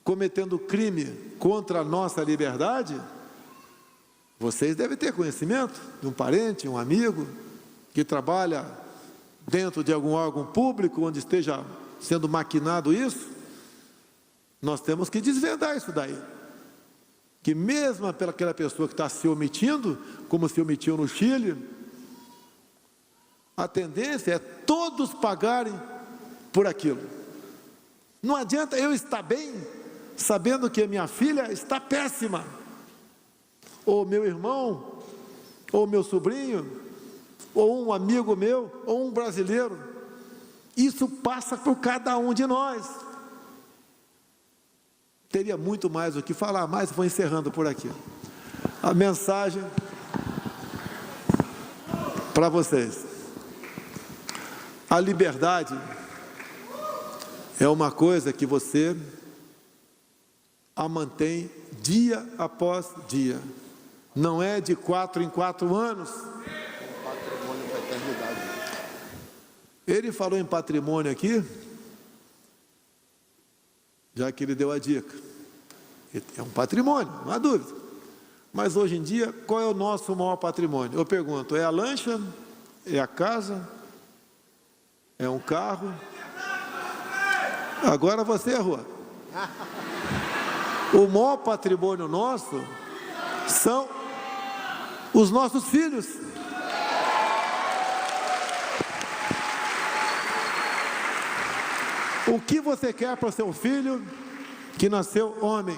cometendo crime contra a nossa liberdade. Vocês devem ter conhecimento de um parente, um amigo, que trabalha dentro de algum órgão público, onde esteja sendo maquinado isso. Nós temos que desvendar isso daí. Que mesmo pelaquela pessoa que está se omitindo, como se omitiu no Chile, a tendência é todos pagarem por aquilo. Não adianta eu estar bem, sabendo que a minha filha está péssima, ou meu irmão, ou meu sobrinho, ou um amigo meu, ou um brasileiro. Isso passa por cada um de nós. Teria muito mais o que falar, mas vou encerrando por aqui. A mensagem para vocês: a liberdade é uma coisa que você a mantém dia após dia. Não é de 4 em 4 anos. Patrimônio para a eternidade. Ele falou em patrimônio aqui, já que ele deu a dica. É um patrimônio, não há dúvida. Mas hoje em dia, qual é o nosso maior patrimônio? Eu pergunto: é a lancha? É a casa? É um carro? Agora você errou. O maior patrimônio nosso são os nossos filhos. O que você quer para o seu filho que nasceu homem?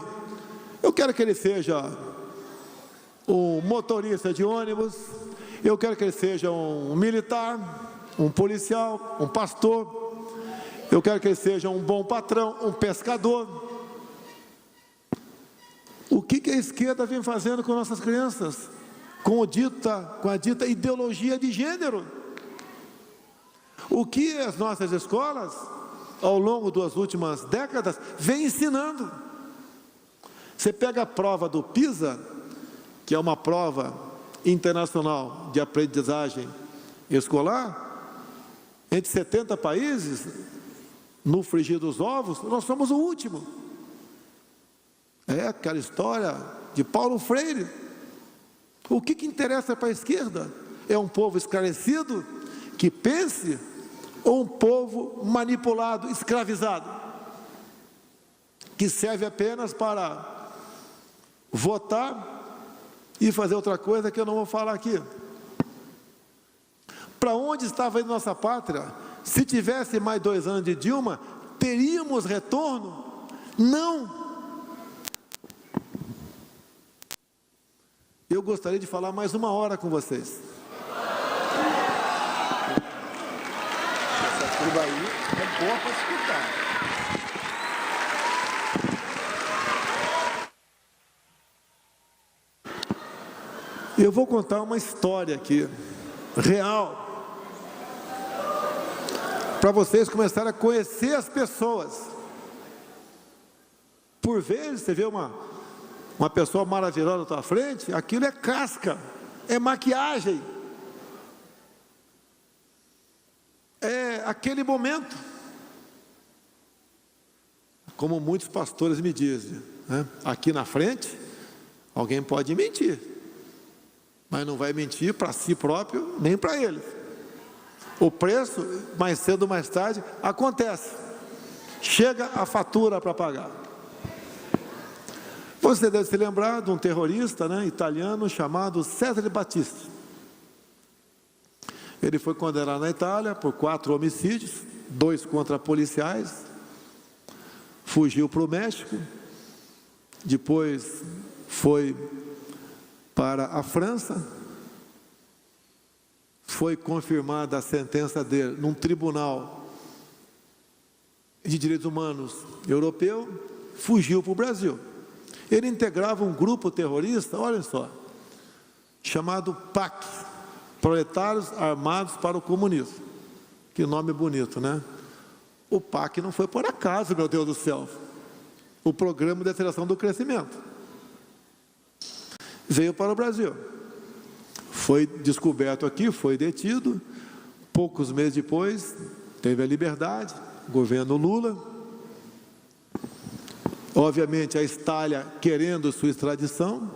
Eu quero que ele seja um motorista de ônibus, eu quero que ele seja um militar, um policial, um pastor, eu quero que ele seja um bom patrão, um pescador. O que a esquerda vem fazendo com nossas crianças? Com a dita ideologia de gênero. O que as nossas escolas ao longo das últimas décadas, vem ensinando. Você pega a prova do PISA, que é uma prova internacional de aprendizagem escolar, entre 70 países, no frigir dos ovos, nós somos o último. É aquela história de Paulo Freire. O que interessa para a esquerda? É um povo esclarecido, que pense, ou um povo manipulado, escravizado, que serve apenas para votar e fazer outra coisa que eu não vou falar aqui. Para onde estava indo nossa pátria? Se tivesse mais 2 anos de Dilma, teríamos retorno? Não. Eu gostaria de falar mais 1 hora com vocês. Essa turma aí é boa para escutar. Eu vou contar uma história aqui, real, para vocês começarem a conhecer as pessoas. Por vezes, você vê uma pessoa maravilhosa na tua frente, aquilo é casca, é maquiagem, é aquele momento. Como muitos pastores me dizem, né? Aqui na frente, alguém pode mentir, mas não vai mentir para si próprio, nem para ele. O preço, mais cedo ou mais tarde, acontece. Chega a fatura para pagar. Você deve se lembrar de um terrorista, né, italiano chamado Cesare Battisti. Ele foi condenado na Itália por 4 homicídios, 2 contra policiais. Fugiu para o México. Depois foi para a França. Foi confirmada a sentença dele num tribunal de direitos humanos europeu. Fugiu para o Brasil. Ele integrava um grupo terrorista, olha só, chamado PAC, Proletários Armados para o Comunismo. Que nome bonito, né? O PAC não foi por acaso, meu Deus do céu. O Programa de Aceleração do Crescimento. Veio para o Brasil. Foi descoberto aqui, foi detido. Poucos meses depois, teve a liberdade, governo Lula. Obviamente, a Itália querendo sua extradição,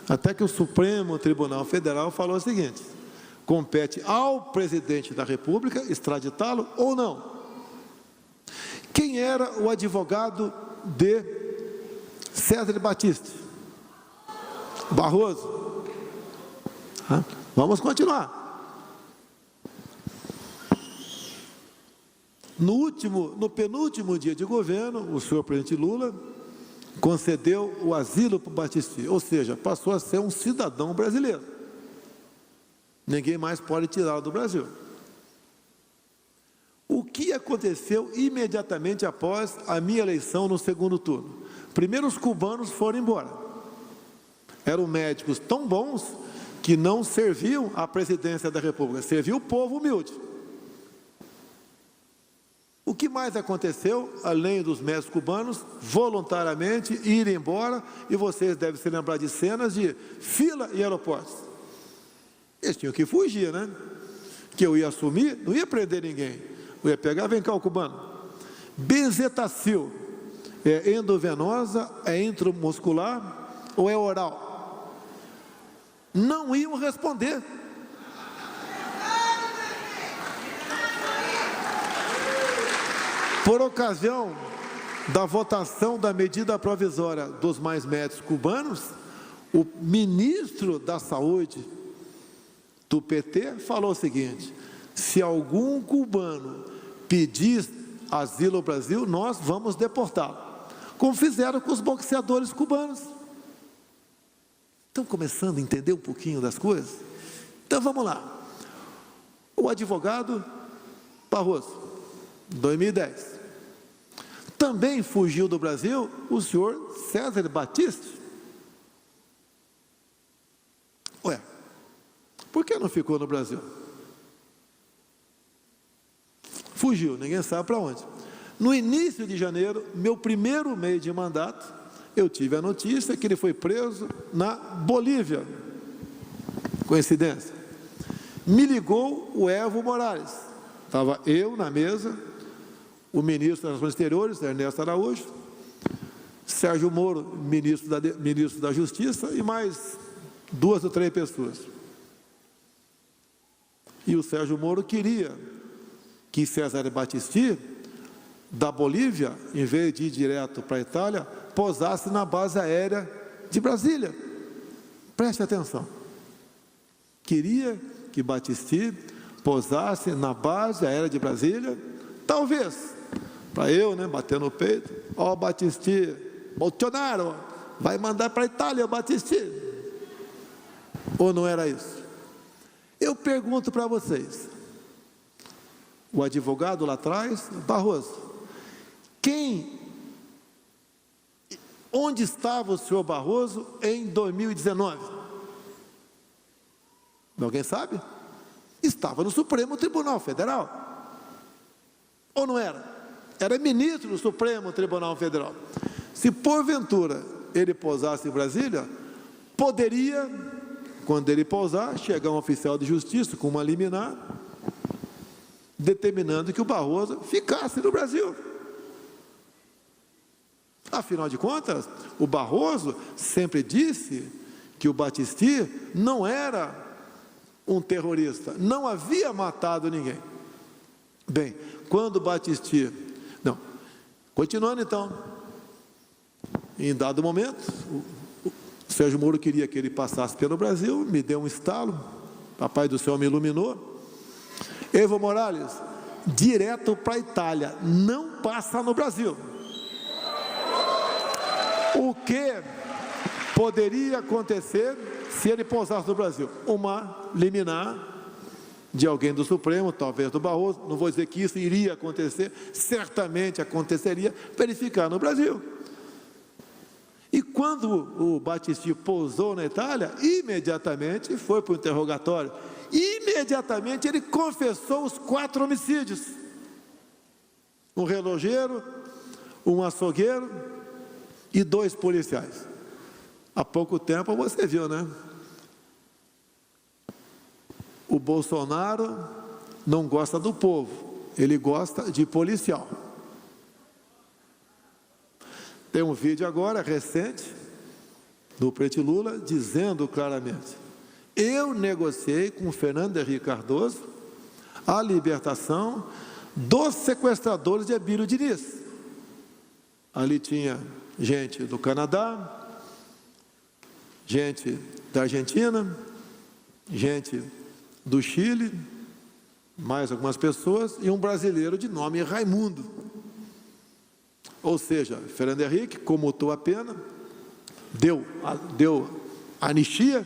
até que o Supremo Tribunal Federal falou o seguinte: compete ao presidente da República extraditá-lo ou não. Quem era o advogado de Cesare Battisti? Barroso. Vamos continuar. No penúltimo dia de governo, o senhor presidente Lula concedeu o asilo para o Battisti, ou seja, passou a ser um cidadão brasileiro. Ninguém mais pode tirá-lo do Brasil. O que aconteceu imediatamente após a minha eleição no segundo turno? Primeiro, os cubanos foram embora. Eram médicos tão bons que não serviam à presidência da República, serviu o povo humilde. O que mais aconteceu, além dos médicos cubanos, voluntariamente irem embora, e vocês devem se lembrar de cenas de fila em aeroportos. Eles tinham que fugir, né? Que eu ia assumir, não ia prender ninguém. Eu ia pegar, vem cá o cubano. Benzetacil, é endovenosa, é intramuscular ou é oral? Não iam responder. Por ocasião da votação da medida provisória dos mais médicos cubanos, o ministro da Saúde do PT falou o seguinte: se algum cubano pedir asilo ao Brasil, nós vamos deportá-lo. Como fizeram com os boxeadores cubanos. Estão começando a entender um pouquinho das coisas? Então vamos lá. O advogado Barroso, 2010. Também fugiu do Brasil o senhor Cesare Battisti. Ué, por que não ficou no Brasil? Fugiu, ninguém sabe para onde. No início de janeiro, meu primeiro mês de mandato, eu tive a notícia que ele foi preso na Bolívia. Coincidência. Me ligou o Evo Morales. Estava eu na mesa, o ministro das Relações Exteriores, Ernesto Araújo, Sérgio Moro, ministro da Justiça, e mais 2 ou 3 pessoas. E o Sérgio Moro queria que Cesare Battisti, da Bolívia, em vez de ir direto para a Itália, pousasse na base aérea de Brasília. Preste atenção. Queria que Battisti pousasse na base aérea de Brasília, talvez, para eu, bater no peito, ó, Battisti, Bolsonaro, vai mandar para a Itália, Battisti. Ou não era isso? Eu pergunto para vocês, o advogado lá atrás, Barroso, onde estava o senhor Barroso em 2019? Alguém sabe? Estava no Supremo Tribunal Federal. Ou não era? Era ministro do Supremo Tribunal Federal. Se porventura ele pousasse em Brasília, poderia, quando ele pousar, chegar um oficial de justiça com uma liminar, determinando que o Barroso ficasse no Brasil. Afinal de contas, o Barroso sempre disse que o Battisti não era um terrorista, não havia matado ninguém. Bem, quando o Battisti... Não, continuando então, em dado momento, o Sérgio Moro queria que ele passasse pelo Brasil, me deu um estalo, Papai do Céu me iluminou. Evo Morales, direto para a Itália, não passa no Brasil. O que poderia acontecer se ele pousasse no Brasil? Uma liminar de alguém do Supremo, talvez do Barroso, não vou dizer que isso iria acontecer, certamente aconteceria, para ele ficar no Brasil. E quando o Battisti pousou na Itália, imediatamente foi para o interrogatório. Imediatamente ele confessou os 4 homicídios. Um relojeiro, um açougueiro e 2 policiais. Há pouco tempo você viu, né? O Bolsonaro não gosta do povo, ele gosta de policial. Tem um vídeo agora, recente, do presidente Lula, dizendo claramente: eu negociei com o Fernando Henrique Cardoso a libertação dos sequestradores de Abílio Diniz. Ali tinha gente do Canadá, gente da Argentina, gente do Chile, mais algumas pessoas, e um brasileiro de nome Raimundo. Ou seja, Fernando Henrique comutou a pena, deu anistia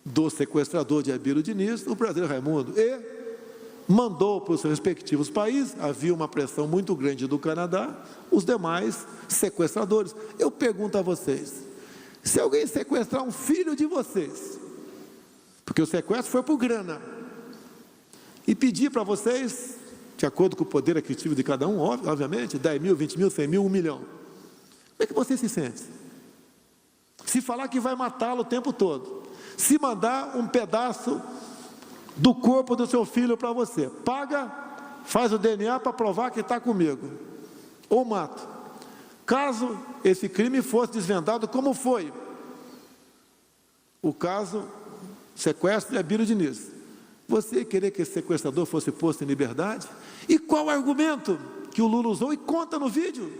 do sequestrador de Abílio Diniz, o brasileiro Raimundo, e mandou para os seus respectivos países, havia uma pressão muito grande do Canadá, os demais sequestradores. Eu pergunto a vocês, se alguém sequestrar um filho de vocês, porque o sequestro foi por grana, e pedir para vocês, de acordo com o poder aquisitivo de cada um, obviamente, 10 mil, 20 mil, 100 mil, 1 milhão, como é que você se sente? Se falar que vai matá-lo o tempo todo, se mandar um pedaço do corpo do seu filho para você, paga, faz o DNA para provar que está comigo, ou mato. Caso esse crime fosse desvendado, como foi o caso sequestro de Abílio Diniz, você queria que esse sequestrador fosse posto em liberdade? E qual o argumento que o Lula usou? E conta no vídeo.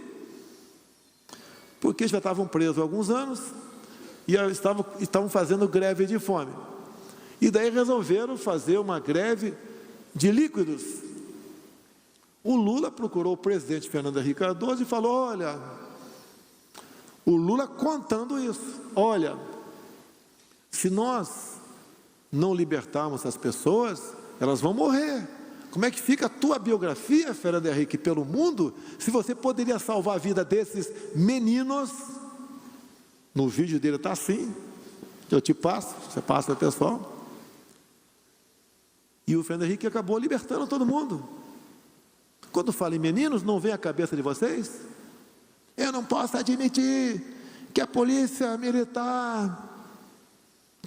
Porque já estavam presos há alguns anos e estavam fazendo greve de fome. E daí resolveram fazer uma greve de líquidos. O Lula procurou o presidente Fernando Henrique Cardoso e falou: olha, o Lula contando isso, olha, se nós não libertarmos as pessoas, elas vão morrer. Como é que fica a tua biografia, Fernando Henrique, pelo mundo, se você poderia salvar a vida desses meninos? No vídeo dele está assim, eu te passo, você passa para o pessoal. E o Fernando Henrique acabou libertando todo mundo. Quando falo em meninos, não vem à cabeça de vocês? Eu não posso admitir que a polícia militar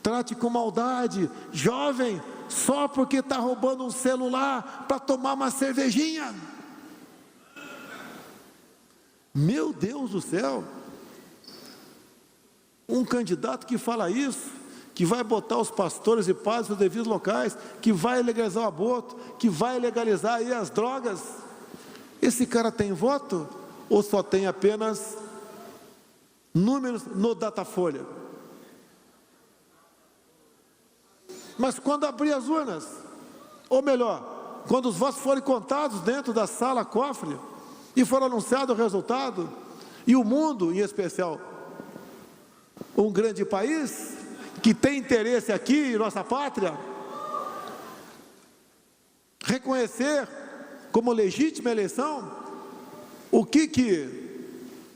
trate com maldade jovem só porque está roubando um celular para tomar uma cervejinha. Meu Deus do céu! Um candidato que fala isso, que vai botar os pastores e padres nos devidos locais, que vai legalizar o aborto, que vai legalizar aí as drogas. Esse cara tem voto ou só tem apenas números no Datafolha? Mas quando abrir as urnas, ou melhor, quando os votos forem contados dentro da sala cofre e for anunciado o resultado, e o mundo, em especial um grande país que tem interesse aqui em nossa pátria, reconhecer como legítima eleição, o que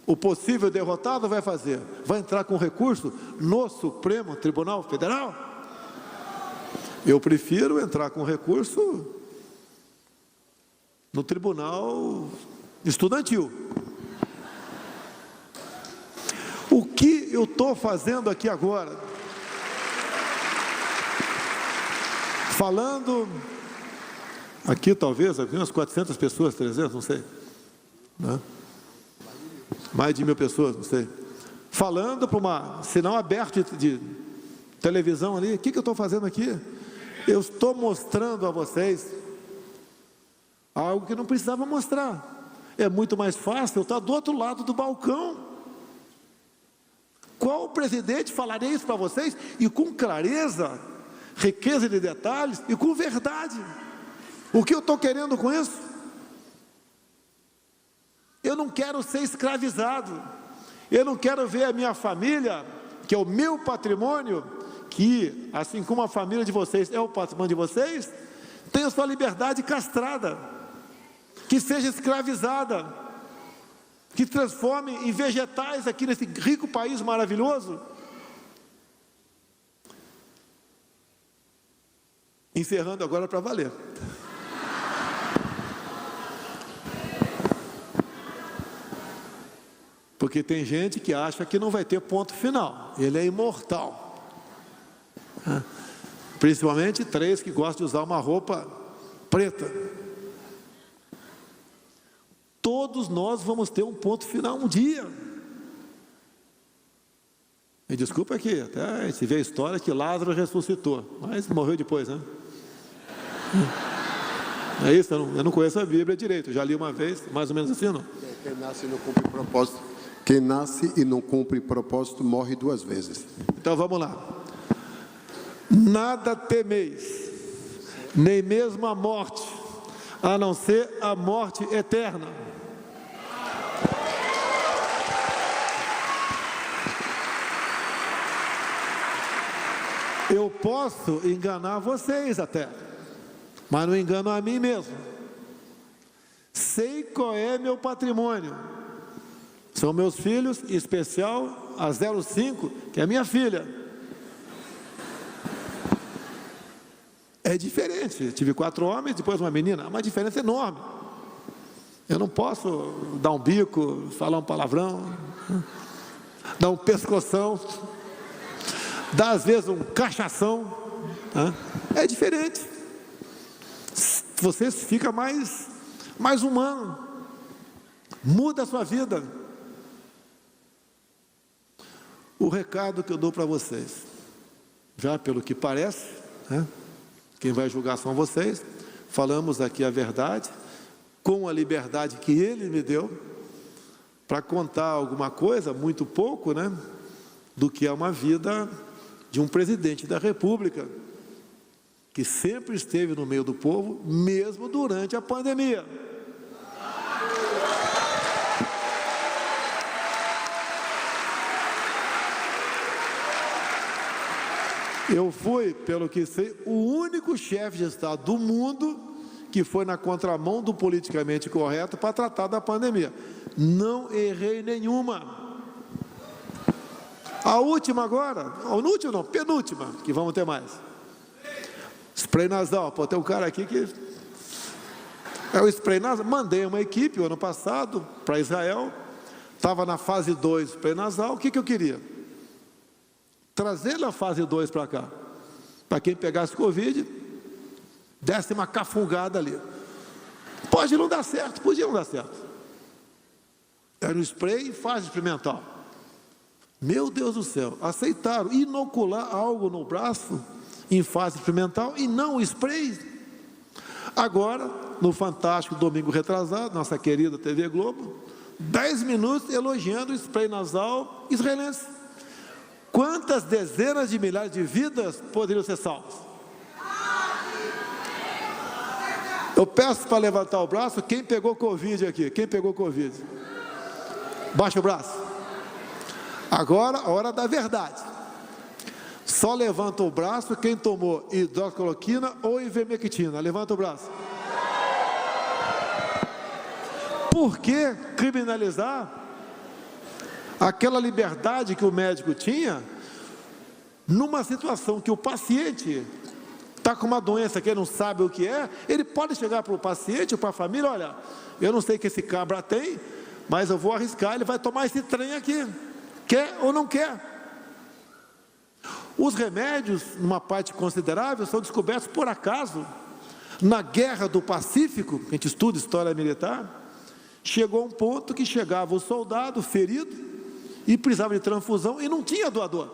o possível derrotado vai fazer? Vai entrar com recurso no Supremo Tribunal Federal? Eu prefiro entrar com recurso no Tribunal Estudantil. O que eu estou fazendo aqui agora? Falando, aqui talvez, umas 400 pessoas, 300, não sei, né? Mais de 1000 pessoas, não sei. Falando para uma sinal aberto de televisão ali, o que eu estou fazendo aqui? Eu estou mostrando a vocês algo que não precisava mostrar. É muito mais fácil eu estar do outro lado do balcão. Qual presidente falaria isso para vocês? E com clareza, riqueza de detalhes e com verdade. O que eu estou querendo com isso? Eu não quero ser escravizado. Eu não quero ver a minha família, que é o meu patrimônio, que, assim como a família de vocês é o patrimônio de vocês, tenha sua liberdade castrada, que seja escravizada, que transforme em vegetais aqui nesse rico país maravilhoso. Encerrando agora para valer. Porque tem gente que acha que não vai ter ponto final, ele é imortal. Principalmente 3 que gostam de usar uma roupa preta. Todos nós vamos ter um ponto final um dia. E desculpa aqui, até a gente vê a história que Lázaro ressuscitou, mas morreu depois, né? É isso, eu não conheço a Bíblia direito, já li uma vez, mais ou menos assim, não? Quem nasce e não cumpre propósito, quem nasce e não cumpre propósito morre 2 vezes. Então vamos lá. Nada temeis, nem mesmo a morte, a não ser a morte eterna. Eu posso enganar vocês até, mas não engano a mim mesmo. Sei qual é meu patrimônio. São meus filhos, em especial a 05, que é minha filha. É diferente. Tive 4 homens, depois uma menina. Há uma diferença enorme. Eu não posso dar um bico, falar um palavrão, dar um pescoção, dar às vezes um cachação. É diferente. Você fica mais humano. Muda a sua vida. O recado que eu dou para vocês, já pelo que parece, quem vai julgar são vocês. Falamos aqui a verdade, com a liberdade que Ele me deu, para contar alguma coisa, muito pouco, do que é uma vida de um presidente da República, que sempre esteve no meio do povo, mesmo durante a pandemia. Eu fui, pelo que sei, o único chefe de Estado do mundo que foi na contramão do politicamente correto para tratar da pandemia. Não errei nenhuma. A última agora, penúltima, que vamos ter mais. Spray nasal, pô, tem um cara aqui que É o spray nasal. Mandei uma equipe o ano passado para Israel, estava na fase 2 spray nasal. O que eu queria? Trazer a fase 2 para cá, para quem pegasse Covid, desse uma cafungada ali. Pode não dar certo, podia não dar certo. Era um spray em fase experimental. Meu Deus do céu, aceitaram inocular algo no braço em fase experimental e não o spray. Agora, no Fantástico Domingo Retrasado, nossa querida TV Globo, 10 minutos elogiando o spray nasal israelense. Quantas dezenas de milhares de vidas poderiam ser salvas? Eu peço para levantar o braço, quem pegou Covid aqui? Quem pegou Covid? Baixa o braço. Agora, a hora da verdade. Só levanta o braço quem tomou hidroxicloroquina ou ivermectina. Levanta o braço. Por que criminalizar aquela liberdade que o médico tinha, numa situação que o paciente está com uma doença que ele não sabe o que é, ele pode chegar para o paciente ou para a família, olha, eu não sei o que esse cabra tem, mas eu vou arriscar, ele vai tomar esse trem aqui, quer ou não quer. Os remédios, numa parte considerável, são descobertos por acaso. Na Guerra do Pacífico, que a gente estuda história militar, chegou um ponto que chegava o soldado ferido, e precisava de transfusão e não tinha doador.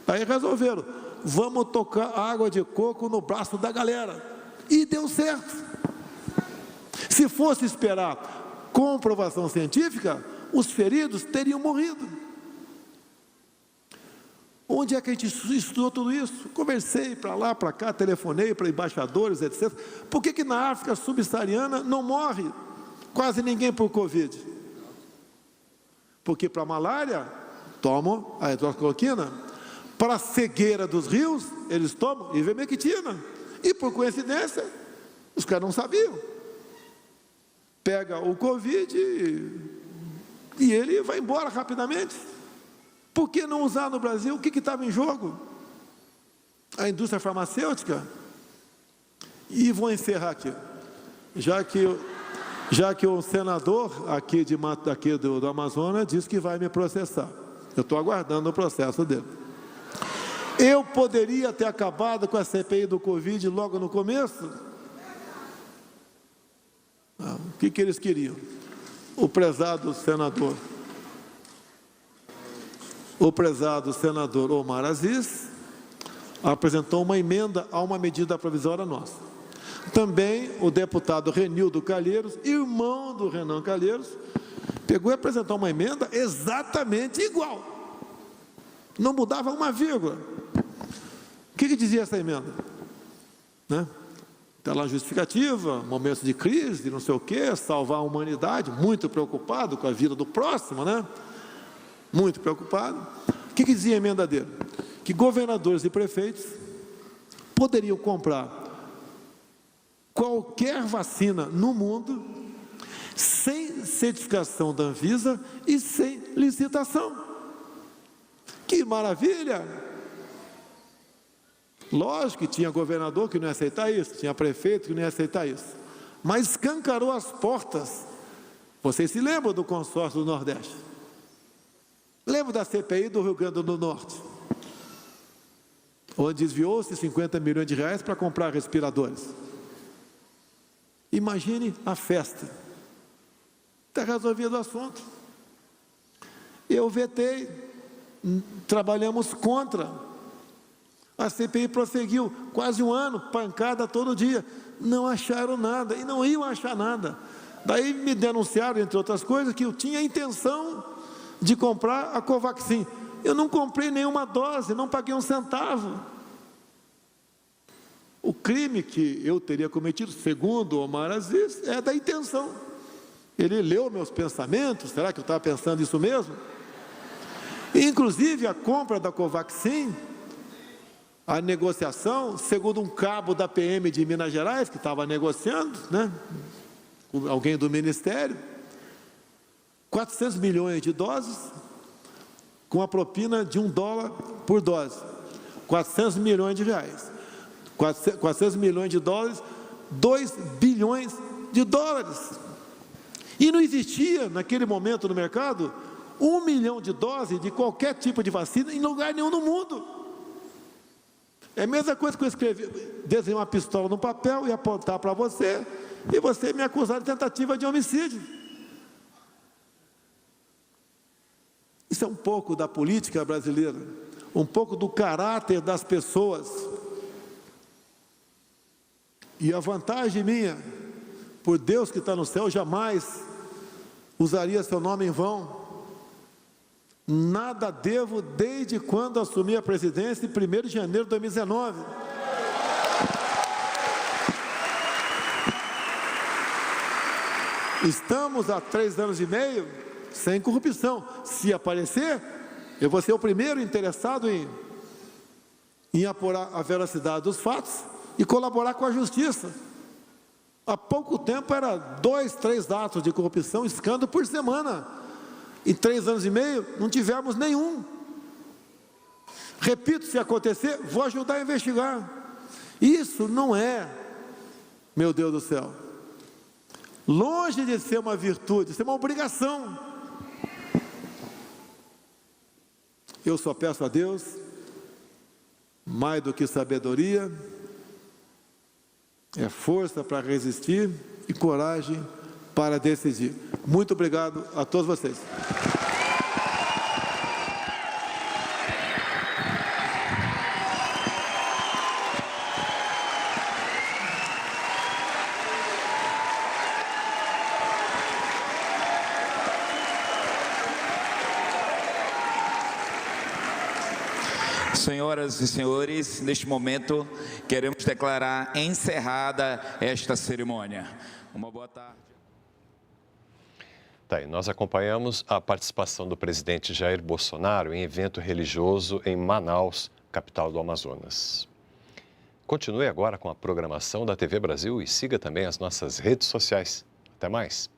Aí resolveram, vamos tocar água de coco no braço da galera. E deu certo. Se fosse esperar comprovação científica, os feridos teriam morrido. Onde é que a gente estudou tudo isso? Conversei para lá, para cá, telefonei para embaixadores, etc. Por que na África subsaariana não morre quase ninguém por Covid? Porque para a malária, tomam a hidroxicloroquina. Para a cegueira dos rios, eles tomam ivermectina. E por coincidência, os caras não sabiam. Pega o Covid e ele vai embora rapidamente. Por que não usar no Brasil? O que estava em jogo? A indústria farmacêutica. E vou encerrar aqui. Já que o senador aqui do Amazonas disse que vai me processar. Eu estou aguardando o processo dele. Eu poderia ter acabado com a CPI do Covid logo no começo? O que eles queriam? O prezado senador Omar Aziz apresentou uma emenda a uma medida provisória nossa. Também o deputado Renildo Calheiros, irmão do Renan Calheiros, pegou e apresentou uma emenda exatamente igual. Não mudava uma vírgula. O que dizia essa emenda? Está lá a justificativa, momentos de crise, não sei o quê, salvar a humanidade, muito preocupado com a vida do próximo, Muito preocupado. O que dizia a emenda dele? Que governadores e prefeitos poderiam comprar qualquer vacina no mundo, sem certificação da Anvisa e sem licitação. Que maravilha! Lógico que tinha governador que não ia aceitar isso, tinha prefeito que não ia aceitar isso, mas escancarou as portas. Vocês se lembram do consórcio do Nordeste? Lembram da CPI do Rio Grande do Norte? Onde desviou-se 50 milhões de reais para comprar respiradores. Imagine a festa. Está resolvido o assunto. Eu vetei, trabalhamos contra. A CPI prosseguiu quase um ano, pancada todo dia. Não acharam nada e não iam achar nada. Daí me denunciaram, entre outras coisas, que eu tinha a intenção de comprar a Covaxin. Eu não comprei nenhuma dose, não paguei um centavo. O crime que eu teria cometido, segundo o Omar Aziz, é da intenção. Ele leu meus pensamentos, será que eu estava pensando isso mesmo? E, inclusive, a compra da Covaxin, a negociação, segundo um cabo da PM de Minas Gerais, que estava negociando, com alguém do Ministério, 400 milhões de doses, com a propina de $1 por dose, 400 milhões de reais. 400 milhões de dólares, 2 bilhões de dólares. E não existia, naquele momento no mercado, 1 milhão de doses de qualquer tipo de vacina em lugar nenhum no mundo. É a mesma coisa que eu escrever, desenhar uma pistola no papel e apontar para você, e você me acusar de tentativa de homicídio. Isso é um pouco da política brasileira, um pouco do caráter das pessoas. E a vantagem minha, por Deus que está no céu, jamais usaria seu nome em vão. Nada devo desde quando assumi a presidência em 1º de janeiro de 2019. Estamos há 3 anos e meio sem corrupção. Se aparecer, eu vou ser o primeiro interessado em apurar a veracidade dos fatos e colaborar com a justiça. Há pouco tempo era 2, 3 atos de corrupção, escândalo por semana. Em 3 anos e meio, não tivemos nenhum. Repito, se acontecer, vou ajudar a investigar. Isso não é, meu Deus do céu, longe de ser uma virtude, isso é uma obrigação. Eu só peço a Deus, mais do que sabedoria, é força para resistir e coragem para decidir. Muito obrigado a todos vocês. Senhoras e senhores, neste momento queremos declarar encerrada esta cerimônia. Uma boa tarde. Tá, e nós acompanhamos a participação do presidente Jair Bolsonaro em evento religioso em Manaus, capital do Amazonas. Continue agora com a programação da TV Brasil e siga também as nossas redes sociais. Até mais.